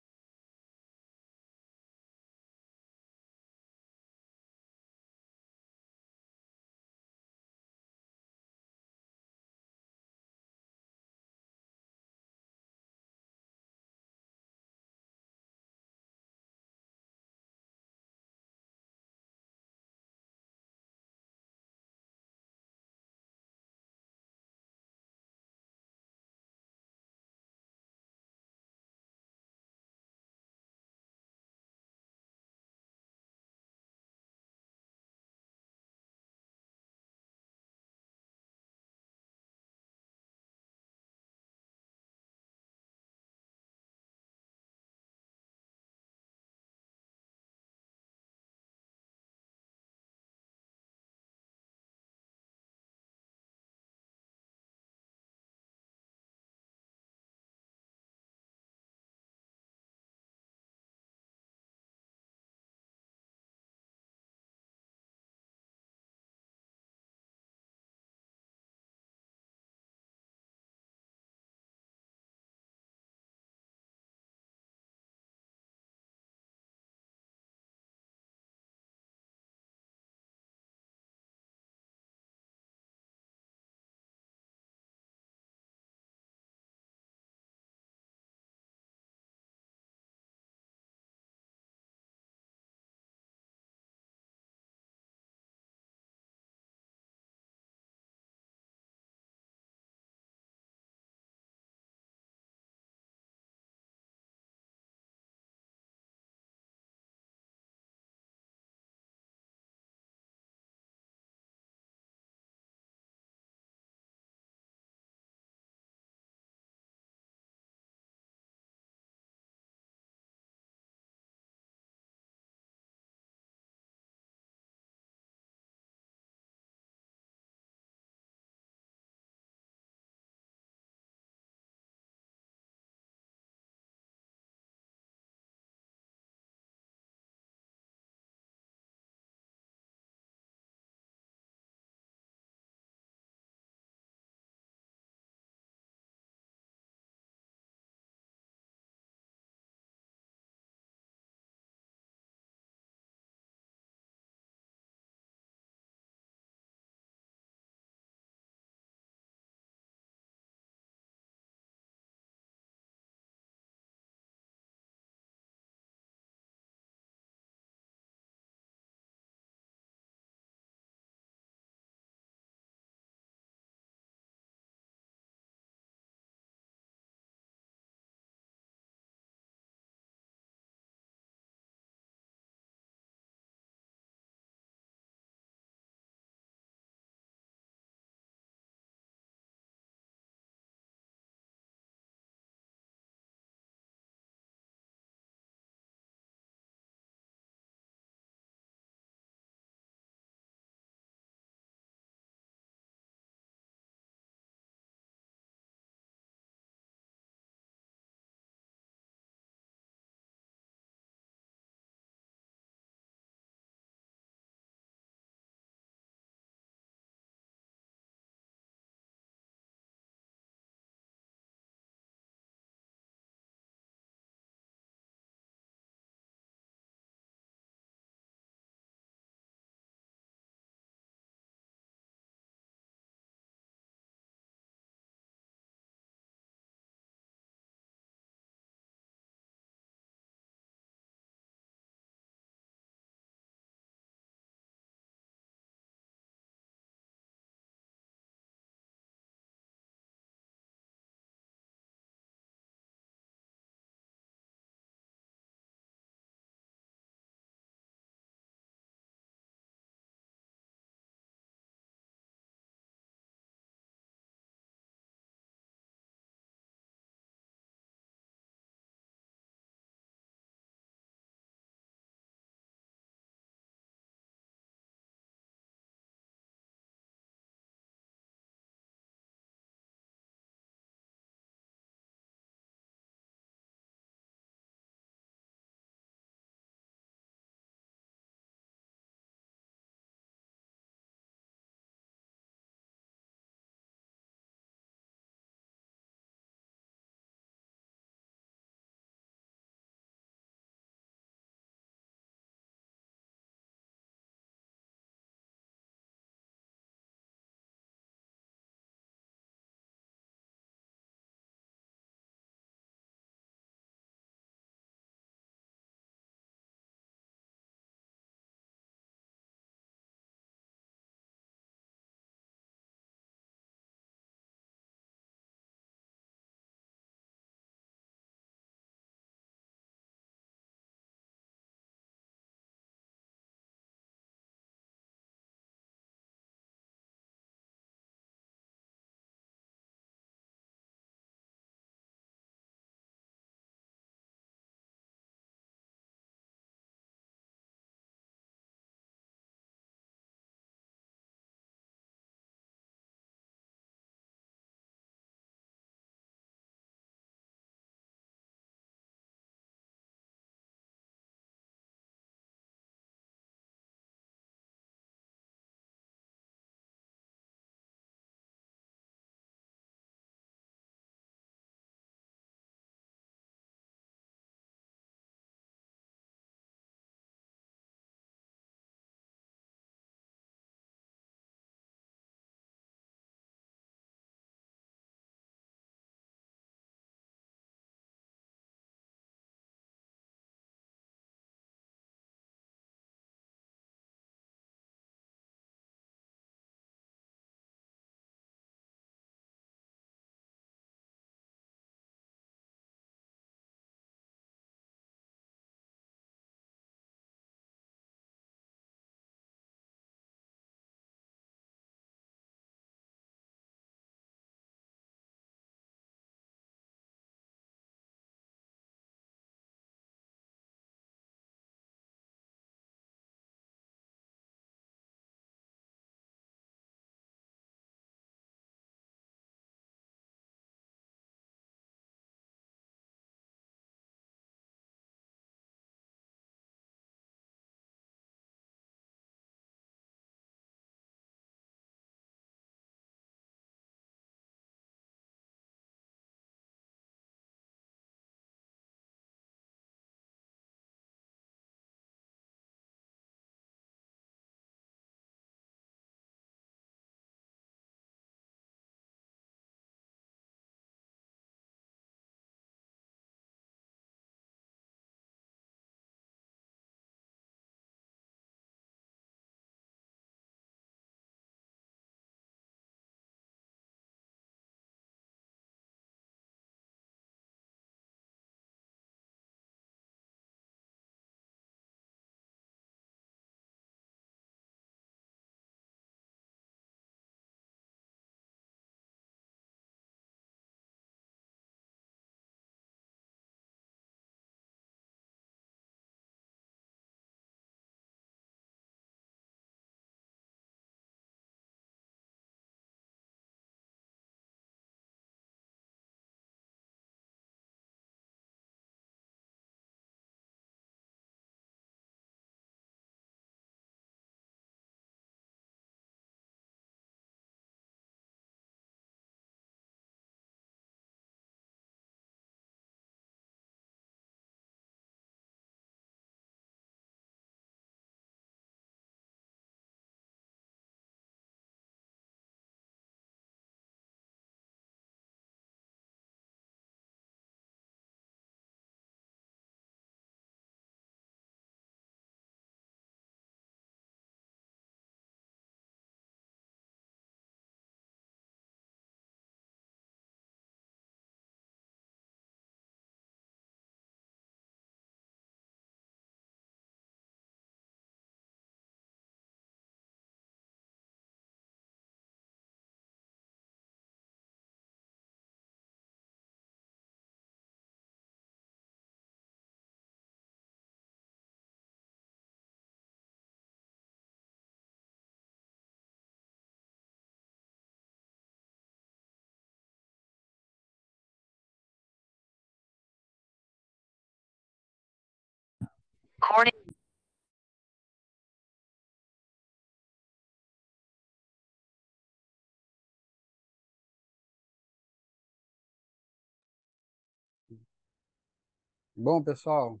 Bom, pessoal,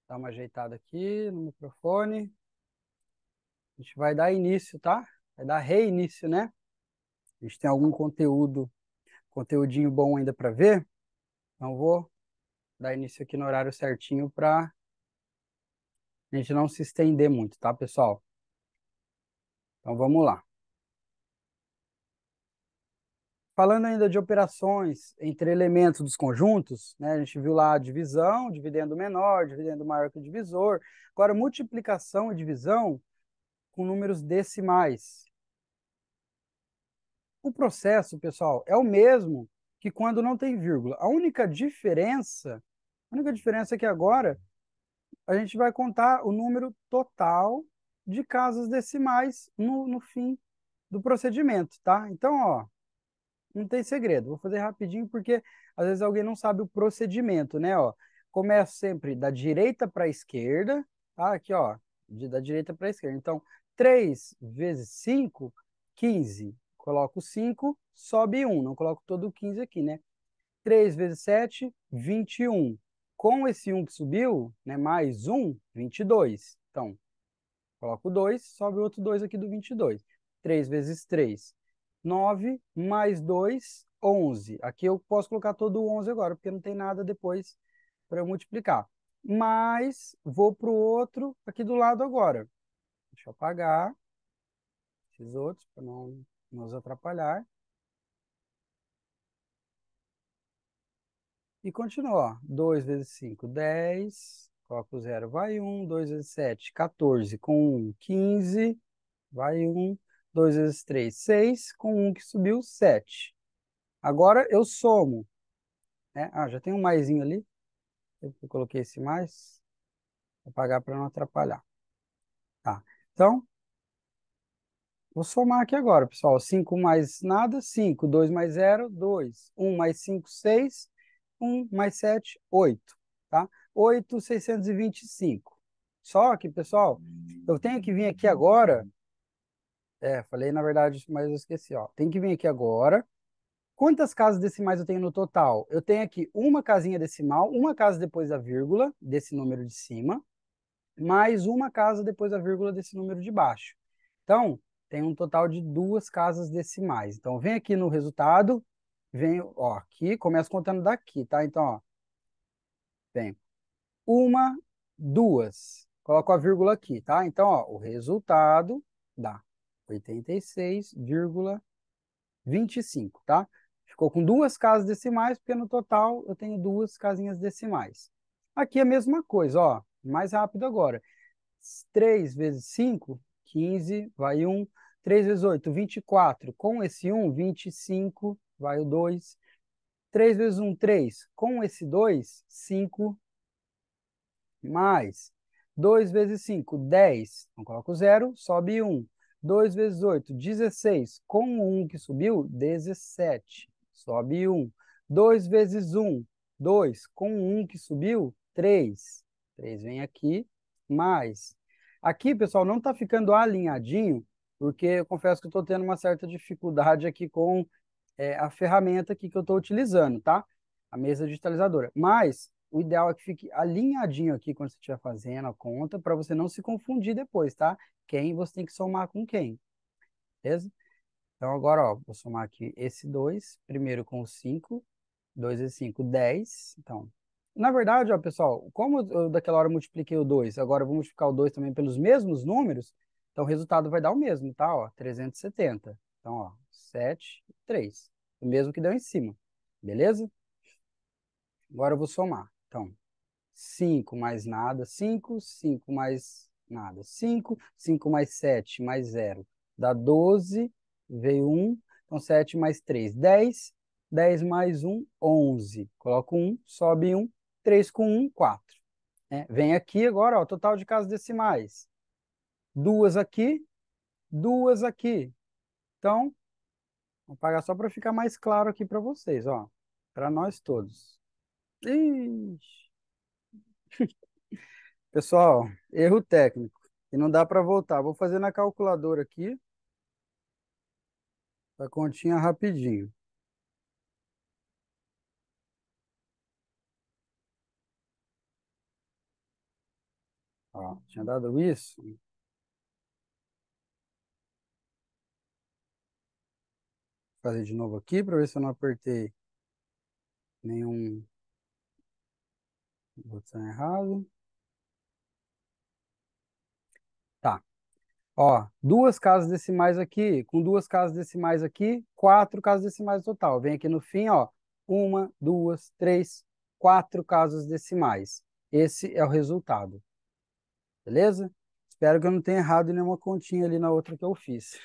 dá uma ajeitada aqui no microfone. A gente vai dar início, tá? Vai dar reinício, né? A gente tem algum conteúdinho bom ainda para ver. Então, vou dar início aqui no horário certinho para a gente não se estender muito, tá, pessoal? Então, vamos lá. Falando ainda de operações entre elementos dos conjuntos, né, a gente viu lá a divisão, dividendo menor, dividendo maior que o divisor. Agora, multiplicação e divisão com números decimais. O processo, pessoal, é o mesmo que quando não tem vírgula. A única diferença é que agora a gente vai contar o número total de casas decimais no fim do procedimento, tá? Então, ó, não tem segredo. Vou fazer rapidinho porque às vezes alguém não sabe o procedimento, né? Ó, começo sempre da direita para a esquerda, tá? Aqui, ó, da direita para a esquerda. Então, 3 vezes 5, 15. Coloco 5, sobe 1. Não coloco todo o 15 aqui, né? 3 vezes 7, 21. Com esse 1 que subiu, né, mais 1, 22. Então, coloco 2, sobe outro 2 aqui do 22. 3 vezes 3, 9, mais 2, 11. Aqui eu posso colocar todo o 11 agora, porque não tem nada depois para eu multiplicar. Mas vou para o outro aqui do lado agora. Deixa eu apagar esses outros para não nos atrapalhar. E continua, ó. 2 vezes 5, 10. Coloca o 0, vai 1. 2 vezes 7, 14. Com 1, 15. Vai 1. 2 vezes 3, 6. Com 1 que subiu, 7. Agora eu somo, né? Ah, já tem um maisinho ali. Eu coloquei esse mais. Vou apagar para não atrapalhar. Tá. Então, vou somar aqui agora, pessoal. 5 mais nada, 5. 2 mais 0, 2. 1 mais 5, 6. 1 mais 7, 8. Tá? 8.625. Só que, pessoal, eu tenho que vir aqui agora. Falei na verdade, mas eu esqueci. Ó. Tem que vir aqui agora. Quantas casas decimais eu tenho no total? Eu tenho aqui uma casinha decimal, uma casa depois da vírgula, desse número de cima, mais uma casa depois da vírgula desse número de baixo. Então, tem um total de duas casas decimais. Então, vem aqui no resultado, vem, ó, aqui, começa contando daqui, tá? Então, ó, vem uma, duas. Coloco a vírgula aqui, tá? Então, ó, o resultado dá 86,25, tá? Ficou com duas casas decimais, porque no total eu tenho duas casinhas decimais. Aqui é a mesma coisa, ó, mais rápido agora. 3 vezes 5, 15, vai 1. 3 vezes 8, 24. Com esse 1, 25, vai o 2. 3 vezes 1, 3. Com esse 2, 5, mais 2 vezes 5, 10. Então, coloco 0, sobe 1. 2 vezes 8, 16. Com o 1 que subiu, 17. Sobe 1. 2 vezes 1, 2. Com o 1 que subiu, 3. 3 vem aqui, mais. Aqui, pessoal, não está ficando alinhadinho, porque eu confesso que eu estou tendo uma certa dificuldade aqui com a ferramenta aqui que eu estou utilizando, tá? A mesa digitalizadora. Mas o ideal é que fique alinhadinho aqui quando você estiver fazendo a conta, para você não se confundir depois, tá? Quem você tem que somar com quem, beleza? Então agora, ó, vou somar aqui esse 2, primeiro com o 5, 2 vezes 5, 10. Então, na verdade, ó, pessoal, como eu daquela hora multipliquei o 2, agora eu vou multiplicar o 2 também pelos mesmos números, então o resultado vai dar o mesmo, tá? Ó, 370. Então, ó, 7, 3. O mesmo que deu em cima, beleza? Agora eu vou somar. Então, 5 mais nada, 5. 5 mais nada, 5. 5 mais 7 mais 0 dá 12. Veio 1. Então, 7 mais 3, 10. 10 mais 1, 11. Coloco 1, sobe 1. 3 com 1, 4. Vem aqui agora, ó, total de casas decimais. Duas aqui, duas aqui. Então, vou apagar só para ficar mais claro aqui para vocês, ó. Para nós todos. Ixi. Pessoal, erro técnico. E não dá para voltar. Vou fazer na calculadora aqui, a continha rapidinho. Ó, tinha dado isso. Vou fazer de novo aqui para ver se eu não apertei nenhum botão errado. Tá. Ó, duas casas decimais aqui, com duas casas decimais aqui, quatro casas decimais no total. Vem aqui no fim, ó, uma, duas, três, quatro casas decimais. Esse é o resultado, beleza? Espero que eu não tenha errado em nenhuma continha ali na outra que eu fiz,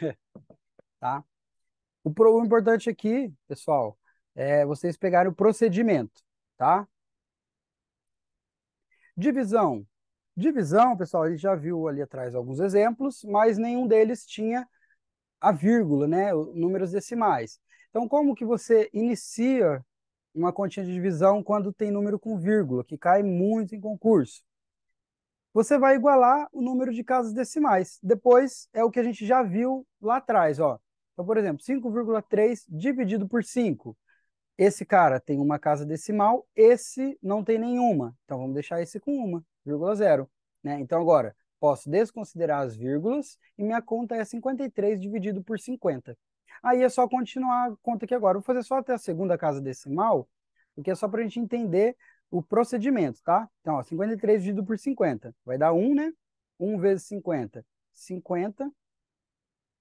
tá? O importante aqui, pessoal, é vocês pegarem o procedimento, tá? Divisão. Divisão, pessoal, a gente já viu ali atrás alguns exemplos, mas nenhum deles tinha a vírgula, né? Números decimais. Então, como que você inicia uma continha de divisão quando tem número com vírgula, que cai muito em concurso? Você vai igualar o número de casas decimais. Depois é o que a gente já viu lá atrás, ó. Então, por exemplo, 5,3 dividido por 5. Esse cara tem uma casa decimal, esse não tem nenhuma. Então, vamos deixar esse com 1,0, né? Então, agora, posso desconsiderar as vírgulas e minha conta é 53 dividido por 50. Aí é só continuar a conta aqui agora. Vou fazer só até a segunda casa decimal, porque é só para a gente entender o procedimento, tá? Então, ó, 53 dividido por 50. Vai dar 1, né? 1 vezes 50. 50,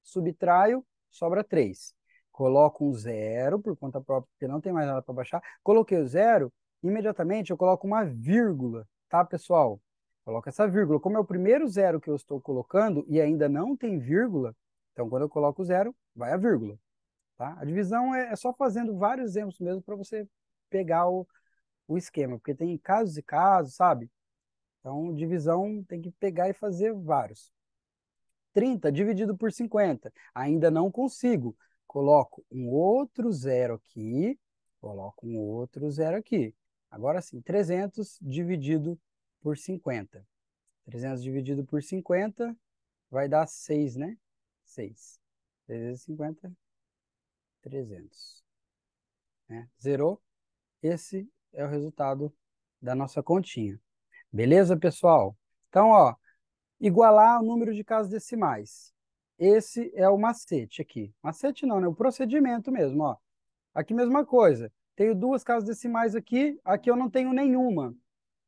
subtraio, sobra 3. Coloco um zero por conta própria, porque não tem mais nada para baixar. Coloquei o zero, imediatamente eu coloco uma vírgula, tá, pessoal? Coloco essa vírgula. Como é o primeiro zero que eu estou colocando e ainda não tem vírgula, então quando eu coloco o zero, vai a vírgula, tá? A divisão é só fazendo vários exemplos mesmo para você pegar o esquema, porque tem casos e casos, sabe? Então, divisão tem que pegar e fazer vários. 30 dividido por 50. Ainda não consigo. Coloco um outro zero aqui, coloco um outro zero aqui. Agora sim, 300 dividido por 50. 300 dividido por 50 vai dar 6, né? 6. 3 vezes 50, 300. Né? Zerou. Esse é o resultado da nossa continha. Beleza, pessoal? Então, ó, igualar o número de casas decimais. Esse é o macete aqui. Macete não, né? O procedimento mesmo, ó. Aqui mesma coisa. Tenho duas casas decimais aqui eu não tenho nenhuma.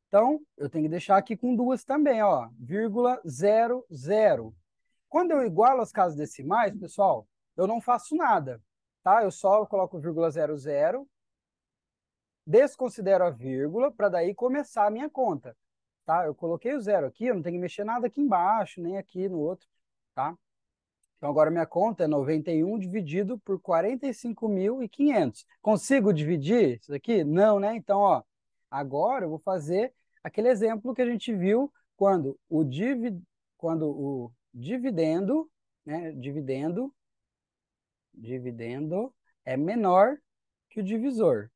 Então, eu tenho que deixar aqui com duas também, ó. Vírgula 00. Quando eu igualo as casas decimais, pessoal, eu não faço nada, tá? Eu só coloco vírgula 00, desconsidero a vírgula para daí começar a minha conta, tá? Eu coloquei o zero aqui, eu não tenho que mexer nada aqui embaixo, nem aqui no outro, tá? Então agora minha conta é 91 dividido por 45.500. Consigo dividir isso aqui? Não, né? Então, ó, agora eu vou fazer aquele exemplo que a gente viu quando o dividendo, né, dividendo é menor que o divisor,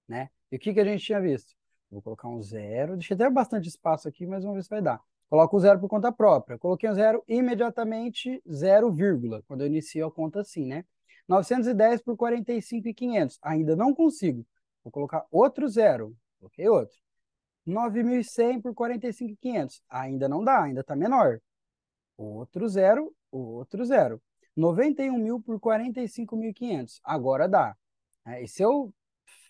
né? E o que que a gente tinha visto? Vou colocar um zero, deixei até bastante espaço aqui, mas vamos ver se vai dar. Coloco o zero por conta própria. Coloquei um zero, imediatamente zero vírgula, quando eu inicio a conta assim, né? 910 por 45.500. Ainda não consigo. Vou colocar outro zero. Coloquei outro. 9.100 por 45.500. Ainda não dá, ainda está menor. Outro zero, outro zero. 91.000 por 45.500. Agora dá. E se eu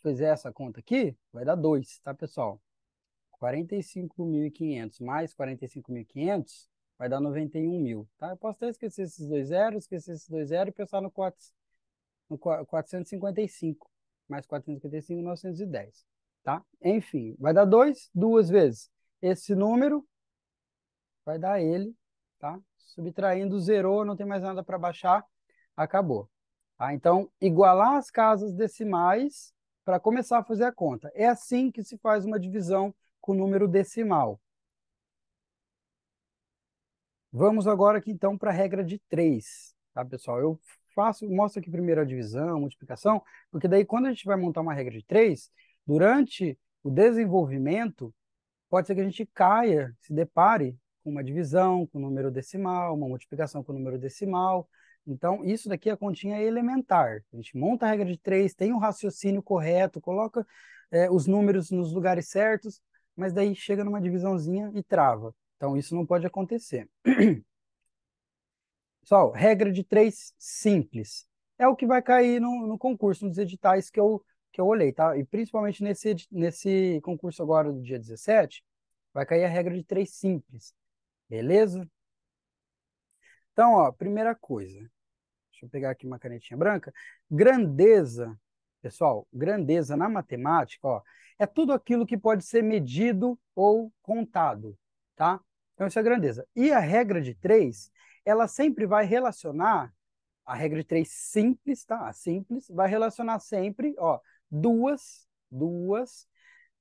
fizer essa conta aqui, vai dar 2, tá, pessoal? 45.500 mais 45.500 vai dar 91 mil, tá? Eu posso até esquecer esses dois zeros e pensar no 455, mais 455, 910, tá? Enfim, vai dar 2, duas vezes. Esse número vai dar ele, tá? Subtraindo, zerou, não tem mais nada para baixar, acabou. Tá? Então, igualar as casas decimais para começar a fazer a conta. É assim que se faz uma divisão com número decimal. Vamos agora aqui então para a regra de 3, tá, pessoal? Mostro aqui primeiro a divisão, a multiplicação, porque daí quando a gente vai montar uma regra de 3, durante o desenvolvimento, pode ser que a gente caia, se depare com uma divisão com número decimal, uma multiplicação com número decimal. Então, isso daqui, a continha é elementar. A gente monta a regra de três, tem um raciocínio correto, coloca os números nos lugares certos, mas daí chega numa divisãozinha e trava. Então, isso não pode acontecer. Pessoal, regra de três simples. É o que vai cair no concurso, nos editais que eu olhei, tá? E principalmente nesse concurso agora do dia 17, vai cair a regra de três simples. Beleza? Então, ó, primeira coisa. Deixa eu pegar aqui uma canetinha branca. Grandeza, pessoal, grandeza na matemática, ó, é tudo aquilo que pode ser medido ou contado, tá? Então, isso é grandeza. E a regra de três, ela sempre vai relacionar, a regra de três simples, tá? A simples, vai relacionar sempre, ó, duas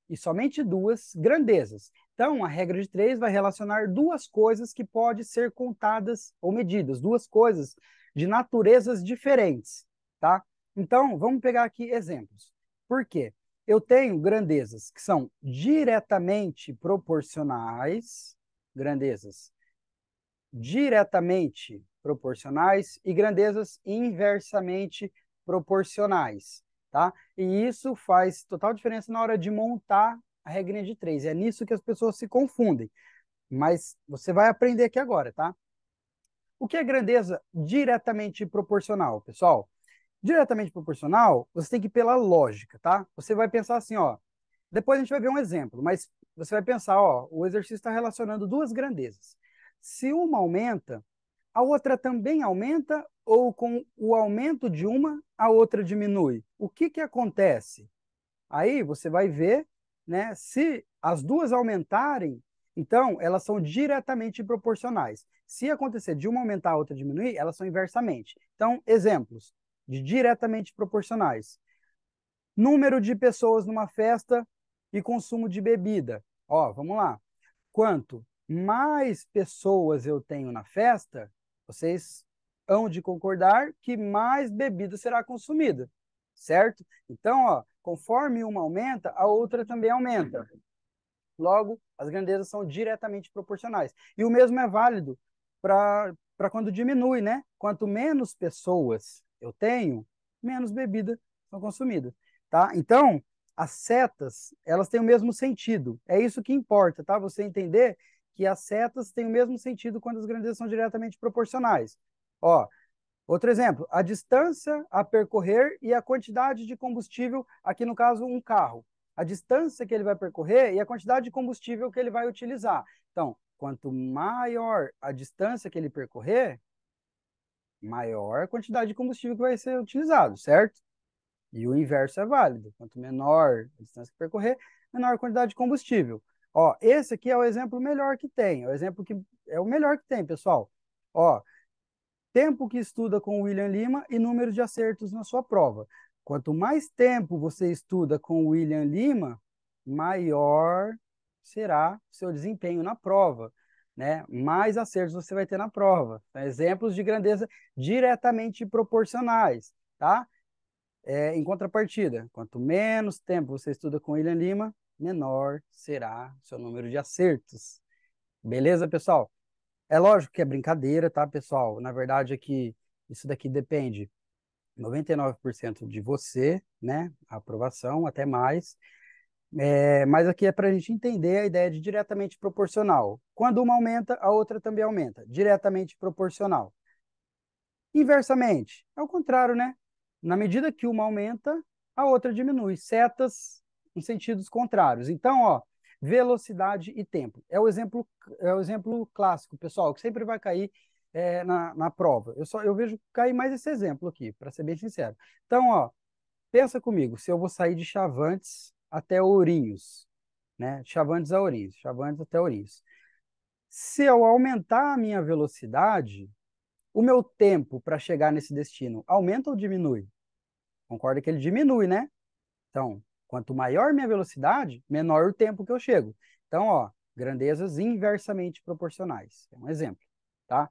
e somente duas grandezas. Então, a regra de três vai relacionar duas coisas que podem ser contadas ou medidas, duas coisas de naturezas diferentes, tá? Então, vamos pegar aqui exemplos. Por quê? Eu tenho grandezas que são diretamente proporcionais, grandezas diretamente proporcionais e grandezas inversamente proporcionais, tá? E isso faz total diferença na hora de montar a regrinha de três. É nisso que as pessoas se confundem. Mas você vai aprender aqui agora, tá? O que é grandeza diretamente proporcional, pessoal? Diretamente proporcional, você tem que ir pela lógica, tá? Você vai pensar assim, ó. Depois a gente vai ver um exemplo, mas você vai pensar, ó, o exercício está relacionando duas grandezas. Se uma aumenta, a outra também aumenta, ou com o aumento de uma, a outra diminui. O que que acontece? Aí você vai ver, né, se as duas aumentarem, então elas são diretamente proporcionais. Se acontecer de uma aumentar, a outra diminuir, elas são inversamente. Então, exemplos de diretamente proporcionais. Número de pessoas numa festa e consumo de bebida. Ó, vamos lá. Quanto mais pessoas eu tenho na festa, vocês hão de concordar que mais bebida será consumida, certo? Então, ó, conforme uma aumenta, a outra também aumenta. Logo, as grandezas são diretamente proporcionais. E o mesmo é válido para quando diminui, né? Quanto menos pessoas eu tenho, menos bebida são consumidas, tá? Então, as setas, elas têm o mesmo sentido. É isso que importa, tá? Você entender que as setas têm o mesmo sentido quando as grandezas são diretamente proporcionais. Ó, outro exemplo, a distância a percorrer e a quantidade de combustível, aqui no caso, um carro. A distância que ele vai percorrer e a quantidade de combustível que ele vai utilizar. Então, quanto maior a distância que ele percorrer, maior a quantidade de combustível que vai ser utilizado, certo? E o inverso é válido. Quanto menor a distância que percorrer, menor a quantidade de combustível. Ó, esse aqui é o exemplo melhor que tem. É o exemplo que é o melhor que tem, pessoal. Ó, tempo que estuda com o William Lima e número de acertos na sua prova. Quanto mais tempo você estuda com o William Lima, maior será o seu desempenho na prova, né? Mais acertos você vai ter na prova. Então, exemplos de grandeza diretamente proporcionais, tá? Em contrapartida, quanto menos tempo você estuda com o William Lima, menor será o seu número de acertos. Beleza, pessoal? É lógico que é brincadeira, tá, pessoal? Na verdade, é que isso daqui depende 99% de você, né? A aprovação, até mais. Mas aqui é para a gente entender a ideia de diretamente proporcional. Quando uma aumenta, a outra também aumenta. Diretamente proporcional. Inversamente, é o contrário, né? Na medida que uma aumenta, a outra diminui. Setas em sentidos contrários. Então, ó, velocidade e tempo. É o exemplo clássico, pessoal, que sempre vai cair na prova. Eu vejo cair mais esse exemplo aqui, para ser bem sincero. Então, ó, pensa comigo, se eu vou sair de Chavantes até Ourinhos, né? Chavantes a Ourinhos, Chavantes até Ourinhos. Se eu aumentar a minha velocidade, o meu tempo para chegar nesse destino aumenta ou diminui? Concorda que ele diminui, né? Então, quanto maior minha velocidade, menor o tempo que eu chego. Então, ó, grandezas inversamente proporcionais. É um exemplo, tá?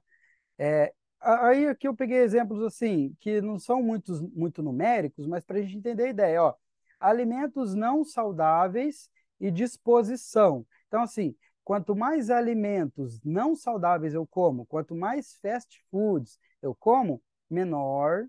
Aí aqui eu peguei exemplos assim, que não são muito numéricos, mas para a gente entender a ideia, ó. Alimentos não saudáveis e disposição. Então, assim, quanto mais alimentos não saudáveis eu como, quanto mais fast foods eu como, menor,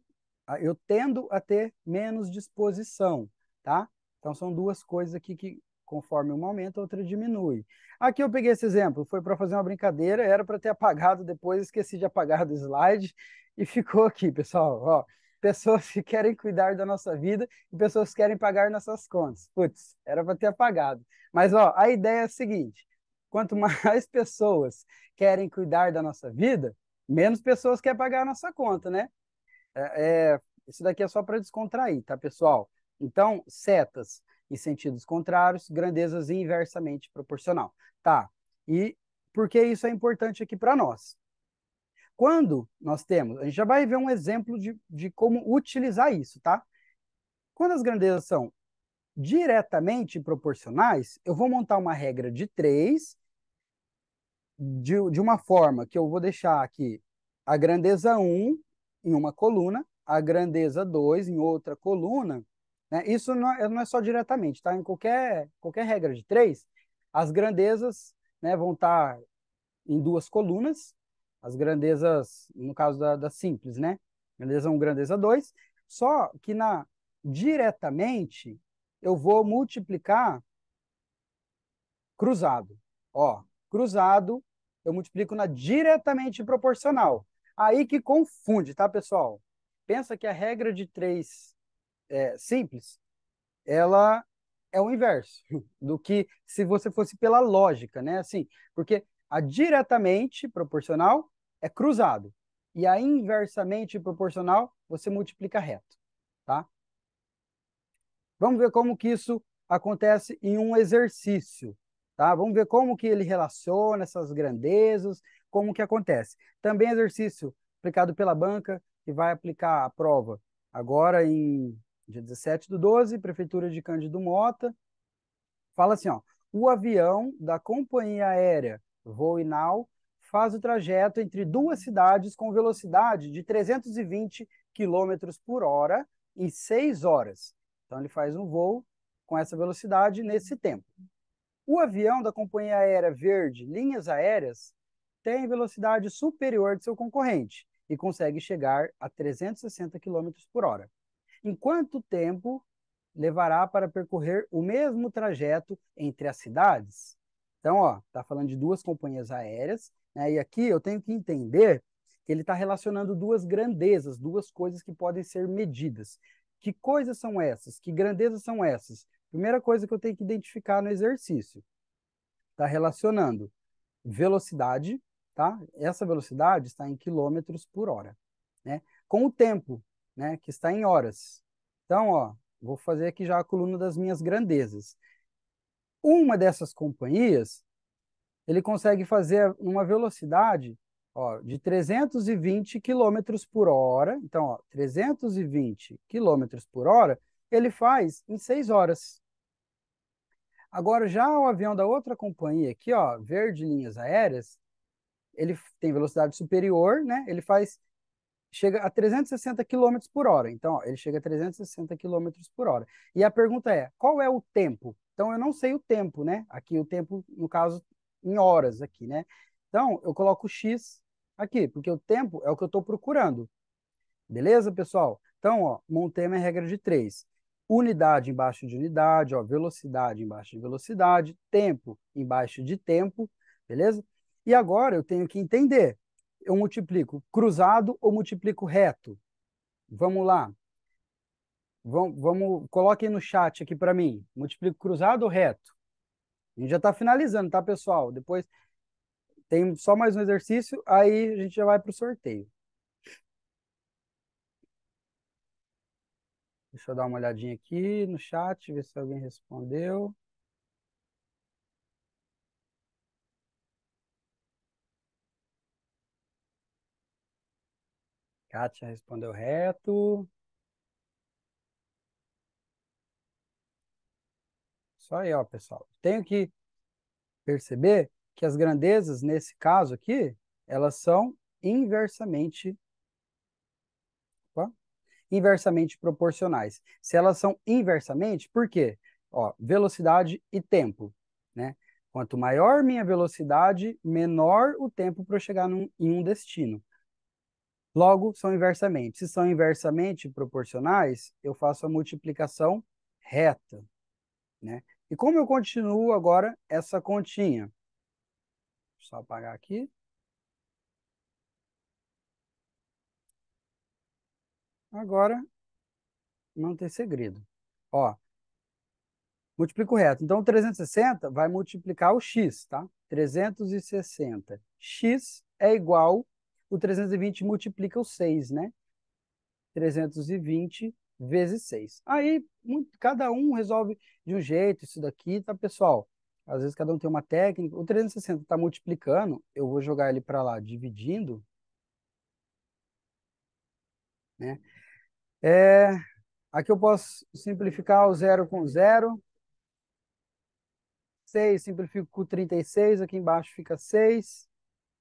eu tendo a ter menos disposição, tá? Então, são duas coisas aqui que, conforme uma aumenta, a outra diminui. Aqui eu peguei esse exemplo, foi para fazer uma brincadeira, era para ter apagado depois, esqueci de apagar do slide e ficou aqui, pessoal. Ó, pessoas que querem cuidar da nossa vida e pessoas que querem pagar nossas contas. Putz, era para ter apagado. Mas ó, a ideia é a seguinte: quanto mais pessoas querem cuidar da nossa vida, menos pessoas querem pagar a nossa conta, né? Isso daqui é só para descontrair, tá, pessoal? Então, setas em sentidos contrários, grandezas inversamente proporcional. Tá, e por que isso é importante aqui para nós? Quando nós temos, a gente já vai ver um exemplo de como utilizar isso, tá? Quando as grandezas são diretamente proporcionais, eu vou montar uma regra de 3 de uma forma que eu vou deixar aqui a grandeza 1 em uma coluna, a grandeza 2 em outra coluna, né? Isso não é só diretamente, tá? Em qualquer regra de 3, as grandezas, né, vão estar em duas colunas, as grandezas, no caso da simples, né? Grandeza 1, grandeza 2, só que diretamente eu vou multiplicar cruzado. Ó, cruzado eu multiplico na diretamente proporcional. Aí que confunde, tá, pessoal? Pensa que a regra de 3 simples, ela é o inverso do que se você fosse pela lógica, né? Assim, porque a diretamente proporcional é cruzado e a inversamente proporcional você multiplica reto, tá? Vamos ver como que isso acontece em um exercício, tá? Vamos ver como que ele relaciona essas grandezas, como que acontece. Também exercício aplicado pela banca, que vai aplicar a prova agora em dia 17/12, Prefeitura de Cândido Mota. Fala assim, ó, o avião da companhia aérea Voinal faz o trajeto entre duas cidades com velocidade de 320 quilômetros por hora em 6 horas. Então, ele faz um voo com essa velocidade nesse tempo. O avião da companhia aérea Verde Linhas Aéreas tem velocidade superior de seu concorrente e consegue chegar a 360 quilômetros por hora. Em quanto tempo levará para percorrer o mesmo trajeto entre as cidades? Então, ó, está falando de duas companhias aéreas, né? E aqui eu tenho que entender que ele está relacionando duas grandezas, duas coisas que podem ser medidas. Que coisas são essas? Que grandezas são essas? Primeira coisa que eu tenho que identificar no exercício. Está relacionando velocidade, tá? Essa velocidade está em quilômetros por hora, né? Com o tempo, né? Que está em horas. Então, ó, vou fazer aqui já a coluna das minhas grandezas. Uma dessas companhias, ele consegue fazer uma velocidade, ó, de 320 quilômetros por hora. Então, ó, 320 quilômetros por hora, ele faz em 6 horas. Agora, já o avião da outra companhia aqui, ó, Verde Linhas Aéreas, ele tem velocidade superior, né? Chega a 360 quilômetros por hora. Então, ó, ele chega a 360 quilômetros por hora. E a pergunta é, qual é o tempo? Então, eu não sei o tempo, né? Aqui o tempo, no caso, em horas aqui, né? Então, eu coloco X aqui, porque o tempo é o que eu estou procurando. Beleza, pessoal? Então, ó, montei a minha regra de 3. Unidade embaixo de unidade, ó, velocidade embaixo de velocidade, tempo embaixo de tempo, beleza? E agora eu tenho que entender. Eu multiplico cruzado ou multiplico reto? Vamos lá. Coloquem no chat aqui para mim. Multiplico cruzado ou reto? A gente já está finalizando, tá, pessoal? Depois tem só mais um exercício, aí a gente já vai para o sorteio. Deixa eu dar uma olhadinha aqui no chat, ver se alguém respondeu. Kátia respondeu reto. Só aí, ó, pessoal. Tenho que perceber que as grandezas, nesse caso aqui, elas são inversamente, ó, inversamente proporcionais. Se elas são inversamente, por quê? Ó, velocidade e tempo, né? Quanto maior minha velocidade, menor o tempo para eu chegar em um destino. Logo, são inversamente. Se são inversamente proporcionais, eu faço a multiplicação reta, né? E como eu continuo agora essa continha? Só apagar aqui. Agora, não tem segredo. Ó, multiplico reto. Então, 360 vai multiplicar o x, tá? 360. X é igual, o 320 multiplica o 6, né? 320 vezes 6. Aí, cada um resolve de um jeito isso daqui, tá, pessoal? Às vezes cada um tem uma técnica. O 360 está multiplicando, eu vou jogar ele para lá, dividindo, né? Aqui eu posso simplificar o zero com zero. 6 simplifico com 36, aqui embaixo fica 6,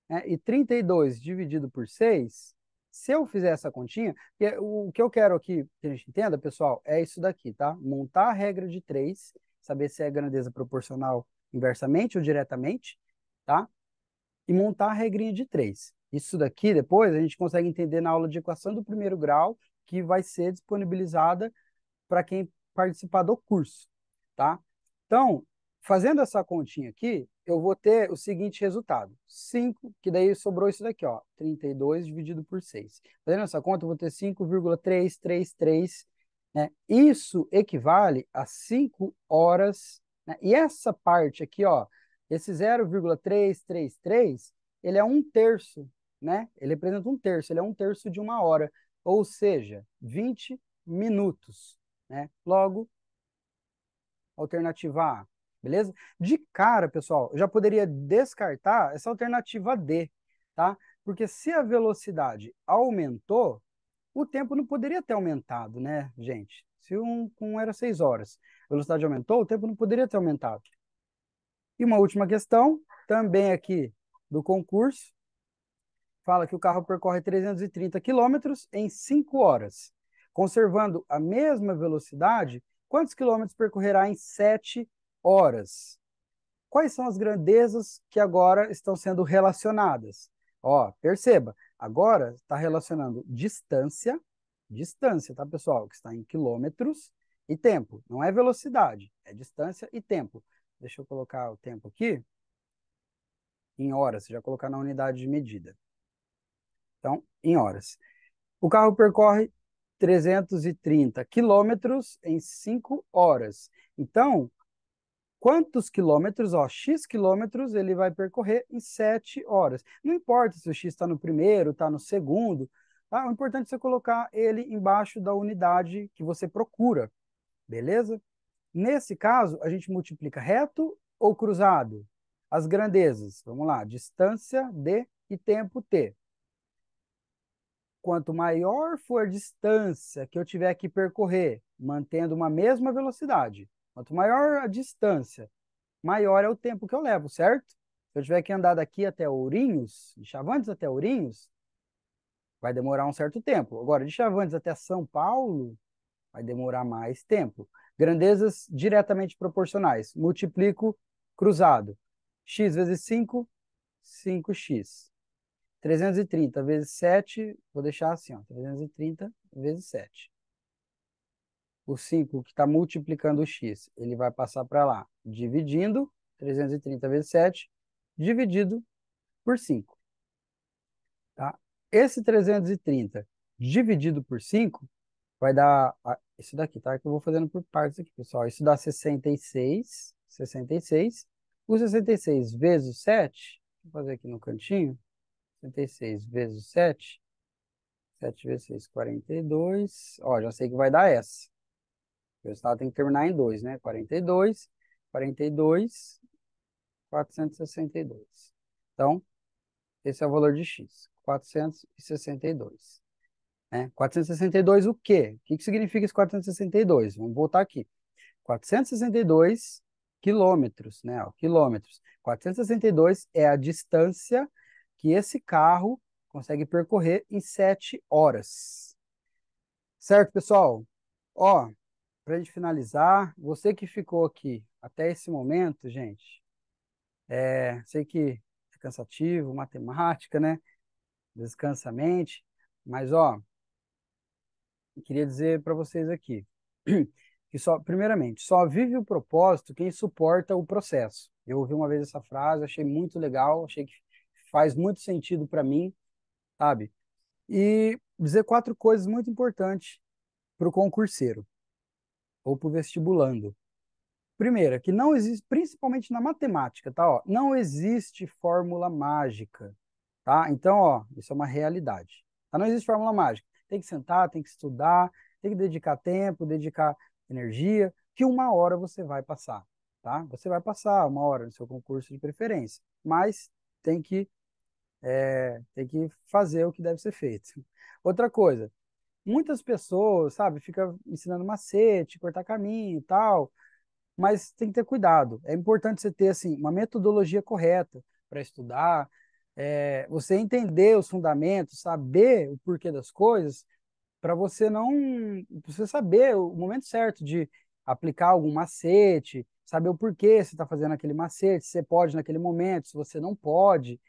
né? E 32 dividido por 6, se eu fizer essa continha, o que eu quero aqui que a gente entenda, pessoal, é isso daqui, tá? Montar a regra de 3, saber se é grandeza proporcional inversamente ou diretamente, tá? E montar a regrinha de 3. Isso daqui, depois, a gente consegue entender na aula de equação do primeiro grau, que vai ser disponibilizada para quem participar do curso, tá? Então, fazendo essa continha aqui, eu vou ter o seguinte resultado. 5, que daí sobrou isso daqui, ó, 32 dividido por 6. Fazendo essa conta, eu vou ter 5,333, né? Isso equivale a 5 horas, né? E essa parte aqui, ó, esse 0,333, ele é um terço, né? Ele representa um terço, ele é um terço de uma hora, ou seja, 20 minutos, né? Logo, alternativa A, beleza? De cara, pessoal, eu já poderia descartar essa alternativa D, tá? Porque se a velocidade aumentou, o tempo não poderia ter aumentado, né, gente? Se um era 6 horas, a velocidade aumentou, o tempo não poderia ter aumentado. E uma última questão, também aqui do concurso, fala que o carro percorre 330 quilômetros em 5 horas. Conservando a mesma velocidade, quantos quilômetros percorrerá em 7 horas? Quais são as grandezas que agora estão sendo relacionadas? Ó, perceba, agora está relacionando distância, tá, pessoal? Que está em quilômetros e tempo. Não é velocidade, é distância e tempo. Deixa eu colocar o tempo aqui em horas, já colocar na unidade de medida. Então, em horas. O carro percorre 330 quilômetros em 5 horas. Então, quantos quilômetros? Ó, x quilômetros ele vai percorrer em 7 horas. Não importa se o x está no primeiro, está no segundo. Tá? O importante é você colocar ele embaixo da unidade que você procura. Beleza? Nesse caso, a gente multiplica reto ou cruzado? As grandezas. Vamos lá. Distância d e tempo t. Quanto maior for a distância que eu tiver que percorrer, mantendo uma mesma velocidade, quanto maior a distância, maior é o tempo que eu levo, certo? Se eu tiver que andar daqui até Ourinhos, de Chavantes até Ourinhos, vai demorar um certo tempo. Agora, de Chavantes até São Paulo, vai demorar mais tempo. Grandezas diretamente proporcionais. Multiplico cruzado. X vezes 5, 5x. 330 vezes 7, vou deixar assim, ó, 330 vezes 7. O 5 que está multiplicando o x, ele vai passar para lá, dividindo 330 vezes 7, dividido por 5. Tá? Esse 330 dividido por 5 vai dar, isso daqui, tá? Que eu vou fazendo por partes aqui, pessoal. Isso dá 66, 66. O 66 vezes o 7, vou fazer aqui no cantinho, 66 vezes o 7, 7 vezes 6, 42. Ó, já sei que vai dar essa. O resultado tem que terminar em 2, né? 42, 42, 462. Então, esse é o valor de x, 462. Né? 462 o quê? O que significa esse 462? Vamos voltar aqui. 462 quilômetros, né? Ó, quilômetros. 462 é a distância que esse carro consegue percorrer em 7 horas. Certo, pessoal? Ó, para a gente finalizar, você que ficou aqui até esse momento, gente, Sei que é cansativo, matemática, né? Descansa a mente, mas ó, eu queria dizer para vocês aqui que só, primeiramente, só vive o propósito quem suporta o processo. Eu ouvi uma vez essa frase, achei muito legal, achei que faz muito sentido para mim, sabe? E dizer quatro coisas muito importantes para o concurseiro ou para o vestibulando. Primeira, que não existe, principalmente na matemática, tá? Ó, não existe fórmula mágica, tá? Então, ó, isso é uma realidade. Tá? Não existe fórmula mágica. Tem que sentar, tem que estudar, tem que dedicar tempo, dedicar energia, que uma hora você vai passar, tá? Você vai passar uma hora no seu concurso de preferência, mas tem que, tem que fazer o que deve ser feito. Outra coisa, muitas pessoas, sabe, fica ensinando macete, cortar caminho e tal, mas tem que ter cuidado. É importante você ter assim uma metodologia correta para estudar, você entender os fundamentos, saber o porquê das coisas, para você não, pra você saber o momento certo de aplicar algum macete, saber o porquê você está fazendo aquele macete, se você pode naquele momento, se você não pode.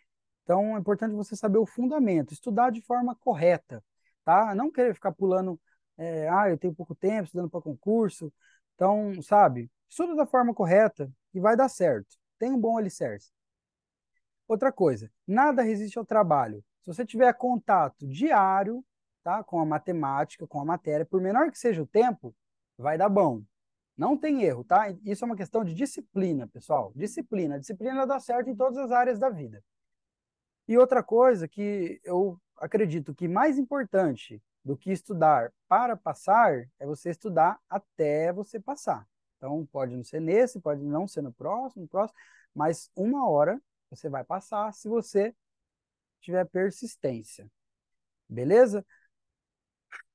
Então é importante você saber o fundamento, estudar de forma correta, tá? Não querer ficar pulando, eu tenho pouco tempo estudando para concurso. Então, sabe, estuda da forma correta e vai dar certo. Tem um bom alicerce. Outra coisa, nada resiste ao trabalho. Se você tiver contato diário, tá, com a matemática, com a matéria, por menor que seja o tempo, vai dar bom. Não tem erro, tá? Isso é uma questão de disciplina, pessoal. Disciplina. Disciplina dá certo em todas as áreas da vida. E outra coisa que eu acredito que mais importante do que estudar para passar é você estudar até você passar. Então, pode não ser nesse, pode não ser no próximo, mas uma hora você vai passar se você tiver persistência. Beleza?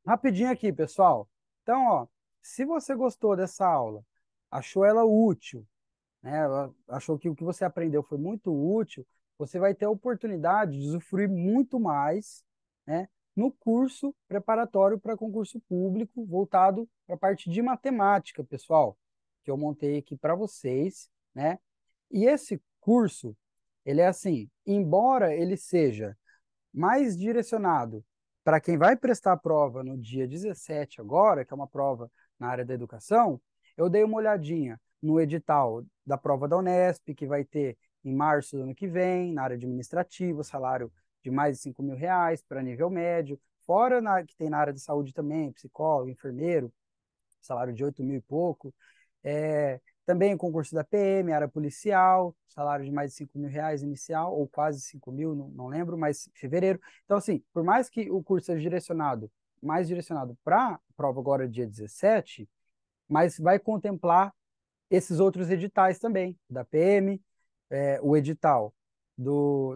Rapidinho aqui, pessoal. Então, ó, se você gostou dessa aula, achou ela útil, né, achou que o que você aprendeu foi muito útil, você vai ter a oportunidade de usufruir muito mais, né, no curso preparatório para concurso público voltado para a parte de matemática, pessoal, que eu montei aqui para vocês, né? E esse curso, ele é assim, embora ele seja mais direcionado para quem vai prestar a prova no dia 17 agora, que é uma prova na área da educação, eu dei uma olhadinha no edital da prova da Unesp, que vai ter em março do ano que vem, na área administrativa, salário de mais de R$ 5.000 para nível médio, fora que tem na área de saúde também, psicólogo, enfermeiro, salário de 8 mil e pouco. Também o concurso da PM, área policial, salário de mais de R$ 5.000 inicial, ou quase 5.000, não lembro, mas fevereiro. Então, assim, por mais que o curso seja direcionado, mais direcionado para a prova agora dia 17, mas vai contemplar esses outros editais também, da PM, o edital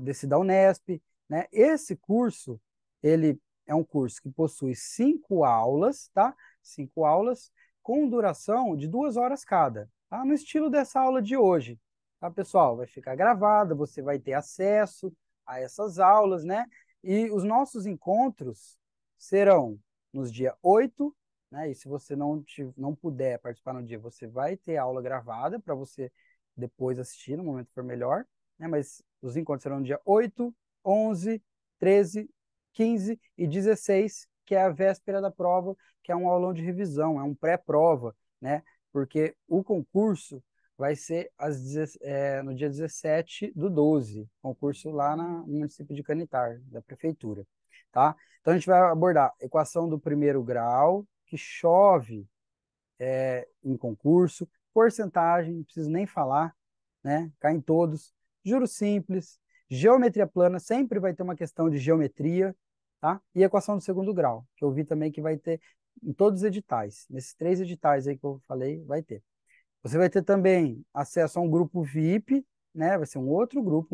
desse da Unesp, né? Esse curso, ele é um curso que possui 5 aulas, tá? 5 aulas com duração de 2 horas cada, tá? No estilo dessa aula de hoje, tá, pessoal? Vai ficar gravada, você vai ter acesso a essas aulas, né? E os nossos encontros serão nos dia 8, né? E se você não puder participar no dia, você vai ter aula gravada para você depois assistir no momento que for melhor, né? Mas os encontros serão no dia 8, 11, 13, 15 e 16, que é a véspera da prova, que é um aulão de revisão, é um pré-prova, né? Porque o concurso vai ser no dia 17 do 12, concurso lá no município de Canitar, da prefeitura, tá? Então a gente vai abordar equação do primeiro grau, que chove em concurso, porcentagem, não preciso nem falar, né? Cai em todos. Juros simples, geometria plana, sempre vai ter uma questão de geometria, tá? E equação do segundo grau, que eu vi também que vai ter em todos os editais. Nesses 3 editais aí que eu falei, vai ter. Você vai ter também acesso a um grupo VIP, né? Vai ser um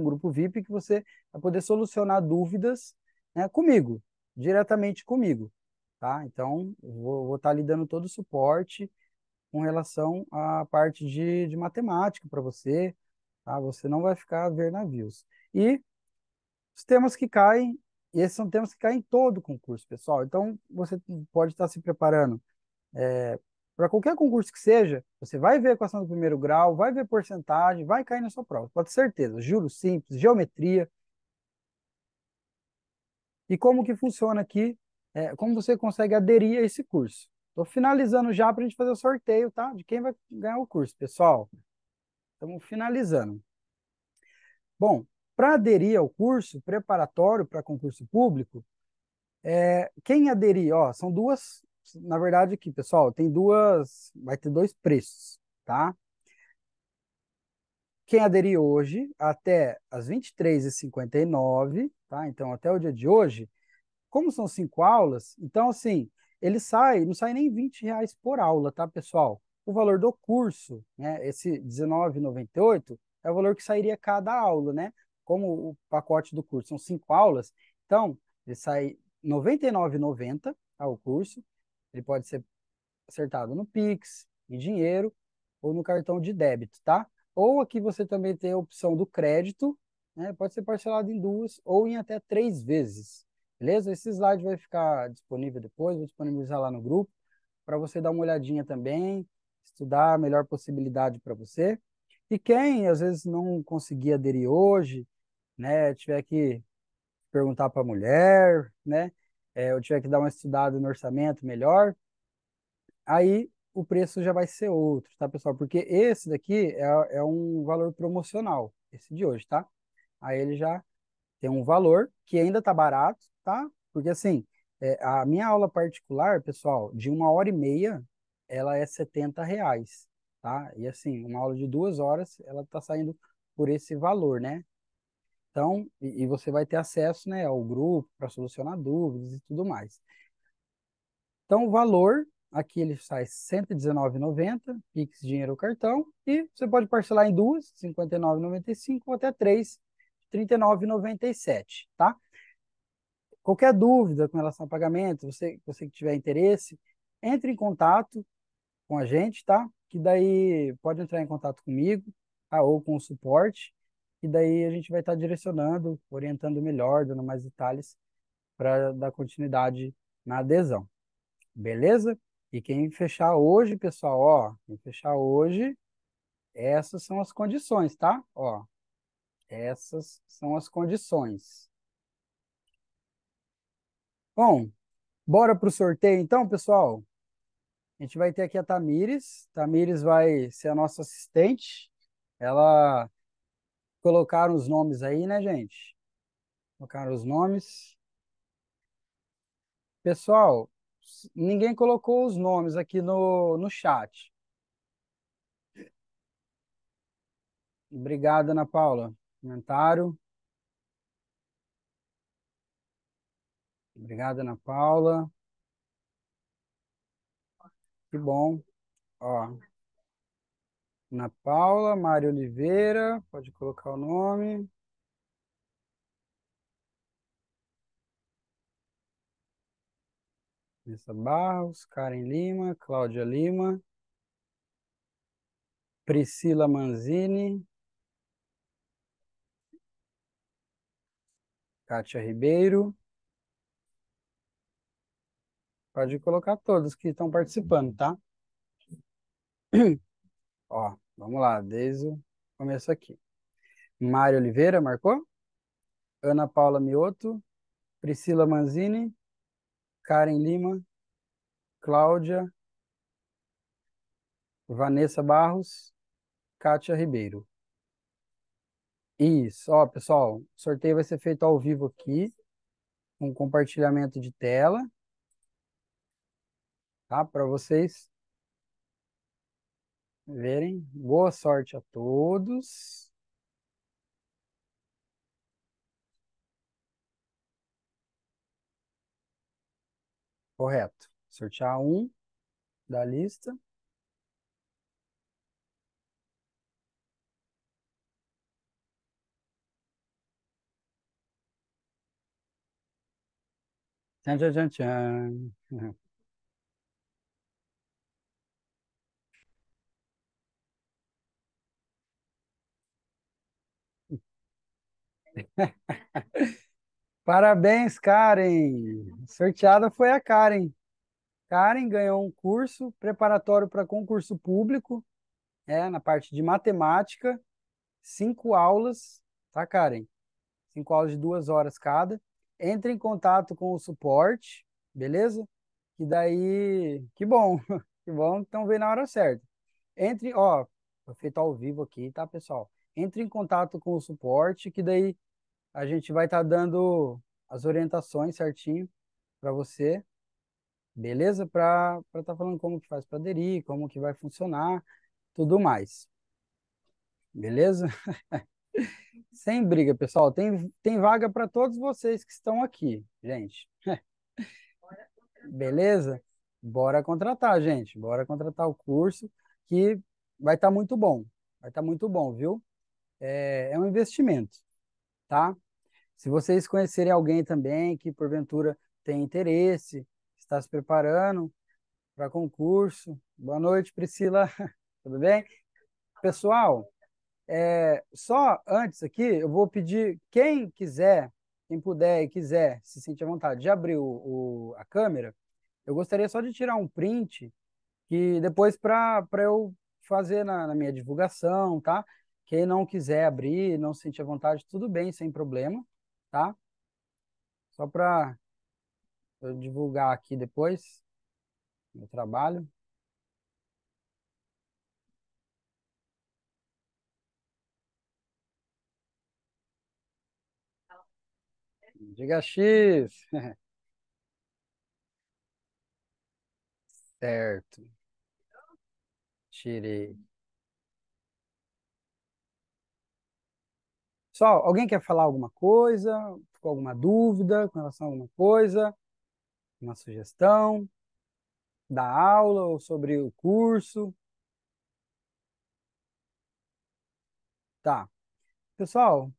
grupo VIP que você vai poder solucionar dúvidas, né, comigo, diretamente comigo, tá? Então, eu vou estar lhe dando todo o suporte com relação à parte de matemática para você, tá? Você não vai ficar a ver navios. E os temas que caem, e esses são temas que caem em todo o concurso, pessoal. Então, você pode estar se preparando para qualquer concurso que seja, você vai ver a equação do primeiro grau, vai ver porcentagem, vai cair na sua prova, pode ter certeza. Juros simples, geometria. E como que funciona aqui, como você consegue aderir a esse curso. Estou finalizando já para a gente fazer o sorteio, tá? De quem vai ganhar o curso, pessoal. Estamos finalizando. Bom, para aderir ao curso preparatório para concurso público, quem aderir, ó, são duas, na verdade aqui, pessoal, tem duas, vai ter dois preços, tá? Quem aderir hoje até as 23h59, tá? Então, até o dia de hoje, como são 5 aulas, então, assim, não sai nem R$ 20 por aula, tá, pessoal? O valor do curso, né, esse R$19,98, é o valor que sairia cada aula, né? Como o pacote do curso são 5 aulas, então, ele sai R$ 99,90, tá, o curso. Ele pode ser acertado no Pix, em dinheiro ou no cartão de débito, tá? Ou aqui você também tem a opção do crédito, né? Pode ser parcelado em duas ou em até 3 vezes, beleza? Esse slide vai ficar disponível depois, vou disponibilizar lá no grupo para você dar uma olhadinha também, estudar a melhor possibilidade para você. E quem às vezes não conseguir aderir hoje, né, tiver que perguntar para a mulher, né, ou tiver que dar uma estudada no orçamento melhor, aí o preço já vai ser outro, tá, pessoal? Porque esse daqui é um valor promocional, esse de hoje, tá? Aí ele já tem um valor que ainda tá barato, tá? Porque assim, a minha aula particular, pessoal, de 1 hora e meia, ela é R$ 70, tá? E assim, uma aula de 2 horas, ela tá saindo por esse valor, né? Então, e você vai ter acesso, né, ao grupo para solucionar dúvidas e tudo mais. Então, o valor aqui ele sai R$ 119,90, Pix, dinheiro ou cartão, e você pode parcelar em duas, R$ 59,95 ou até três, R$ 39,97, tá? Qualquer dúvida com relação ao pagamento, você que tiver interesse, entre em contato com a gente, tá? Que daí pode entrar em contato comigo, tá? Ou com o suporte, e daí a gente vai estar direcionando, orientando melhor, dando mais detalhes para dar continuidade na adesão. Beleza? E quem fechar hoje, pessoal, ó, quem fechar hoje, essas são as condições, tá? Ó, essas são as condições. Bom, bora para o sorteio então, pessoal? A gente vai ter aqui a Tamires. Tamires vai ser a nossa assistente. Ela colocaram os nomes aí, né, gente? Colocaram os nomes. Pessoal, ninguém colocou os nomes aqui no chat. Obrigado, Ana Paula. Comentário. Obrigado, Ana Paula. Que bom. Ó, Ana Paula, Mário Oliveira, pode colocar o nome. Vanessa Barros, Karen Lima, Cláudia Lima, Priscila Manzini, Kátia Ribeiro. Pode colocar todos que estão participando, tá? Ó, vamos lá, desde o começo aqui. Mário Oliveira, marcou? Ana Paula Mioto, Priscila Manzini, Karen Lima, Cláudia, Vanessa Barros, Kátia Ribeiro. Isso, ó, pessoal, o sorteio vai ser feito ao vivo aqui, com compartilhamento de tela, tá? Para vocês verem. Boa sorte a todos. Correto. Sortear um da lista. Tchan, tchan, tchan, tchan. Parabéns, Karen. Sorteada foi a Karen. Karen ganhou um curso preparatório para concurso público, na parte de matemática, 5 aulas, tá, Karen? 5 aulas de 2 horas cada. Entre em contato com o suporte, beleza? Que daí, que bom, que bom, então veio na hora certa. Foi feito ao vivo aqui, tá, pessoal? Entre em contato com o suporte, que daí a gente vai estar dando as orientações certinho para você, beleza? Para estar falando como que faz para aderir, como que vai funcionar, tudo mais. Beleza? Sem briga, pessoal. Tem vaga para todos vocês que estão aqui, gente. Beleza? Bora contratar, gente. Bora contratar o curso que vai estar muito bom. Vai estar muito bom, viu? É um investimento, tá? Se vocês conhecerem alguém também que porventura tem interesse, está se preparando para concurso. Boa noite, Priscila. Tudo bem? Pessoal, só antes aqui, eu vou pedir, quem quiser, quem puder e quiser, se sentir à vontade de abrir a câmera, eu gostaria só de tirar um print, que depois para eu fazer na minha divulgação, tá? Quem não quiser abrir, não se sentir à vontade, tudo bem, sem problema, tá? Só para eu divulgar aqui depois meu trabalho. Diga X. Certo. Tirei. Pessoal, alguém quer falar alguma coisa? Ficou alguma dúvida com relação a alguma coisa? Uma sugestão da aula ou sobre o curso? Tá. Pessoal,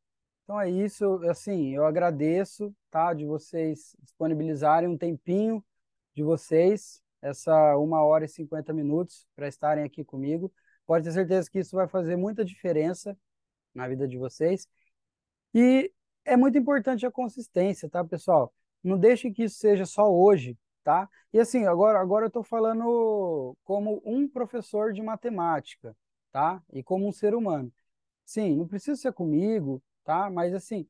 então é isso. Assim, eu agradeço, tá, de vocês disponibilizarem um tempinho de vocês, essa 1 hora e 50 minutos, para estarem aqui comigo. Pode ter certeza que isso vai fazer muita diferença na vida de vocês. E é muito importante a consistência, tá, pessoal? Não deixe que isso seja só hoje, tá? E assim, agora eu estou falando como um professor de matemática, tá? E como um ser humano. Sim, não precisa ser comigo, tá? Mas assim,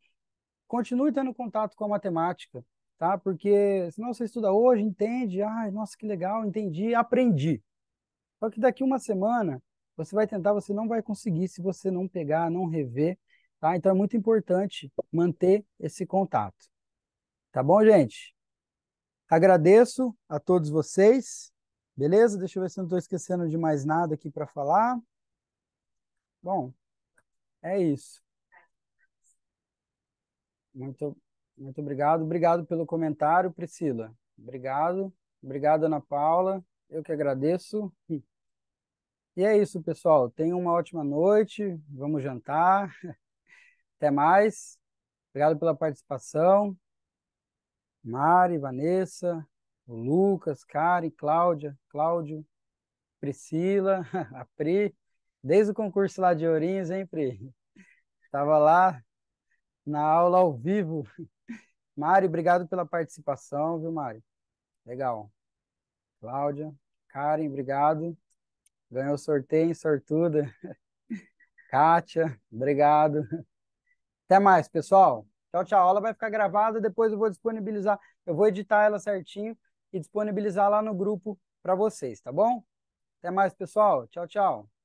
continue tendo contato com a matemática, tá? Porque senão você estuda hoje, entende, ai, nossa, que legal, entendi, aprendi. Só que daqui uma semana você vai tentar, você não vai conseguir se você não pegar, não rever, tá? Então é muito importante manter esse contato. Tá bom, gente? Agradeço a todos vocês. Beleza? Deixa eu ver se eu não estou esquecendo de mais nada aqui para falar. Bom, é isso. Muito, muito obrigado. Obrigado pelo comentário, Priscila. Obrigado. Obrigado, Ana Paula. Eu que agradeço. E é isso, pessoal. Tenham uma ótima noite. Vamos jantar. Até mais. Obrigado pela participação. Mari, Vanessa, o Lucas, Karen, Cláudia, Cláudio, Priscila, a Pri. Desde o concurso lá de Ourinhos, hein, Pri? Estava lá na aula ao vivo. Mari, obrigado pela participação, viu, Mari? Legal. Cláudia, Karen, obrigado. Ganhou sorteio, hein, sortuda. Kátia, obrigado. Até mais, pessoal. Tchau, tchau. A aula vai ficar gravada, depois eu vou disponibilizar, eu vou editar ela certinho e disponibilizar lá no grupo para vocês, tá bom? Até mais, pessoal. Tchau, tchau.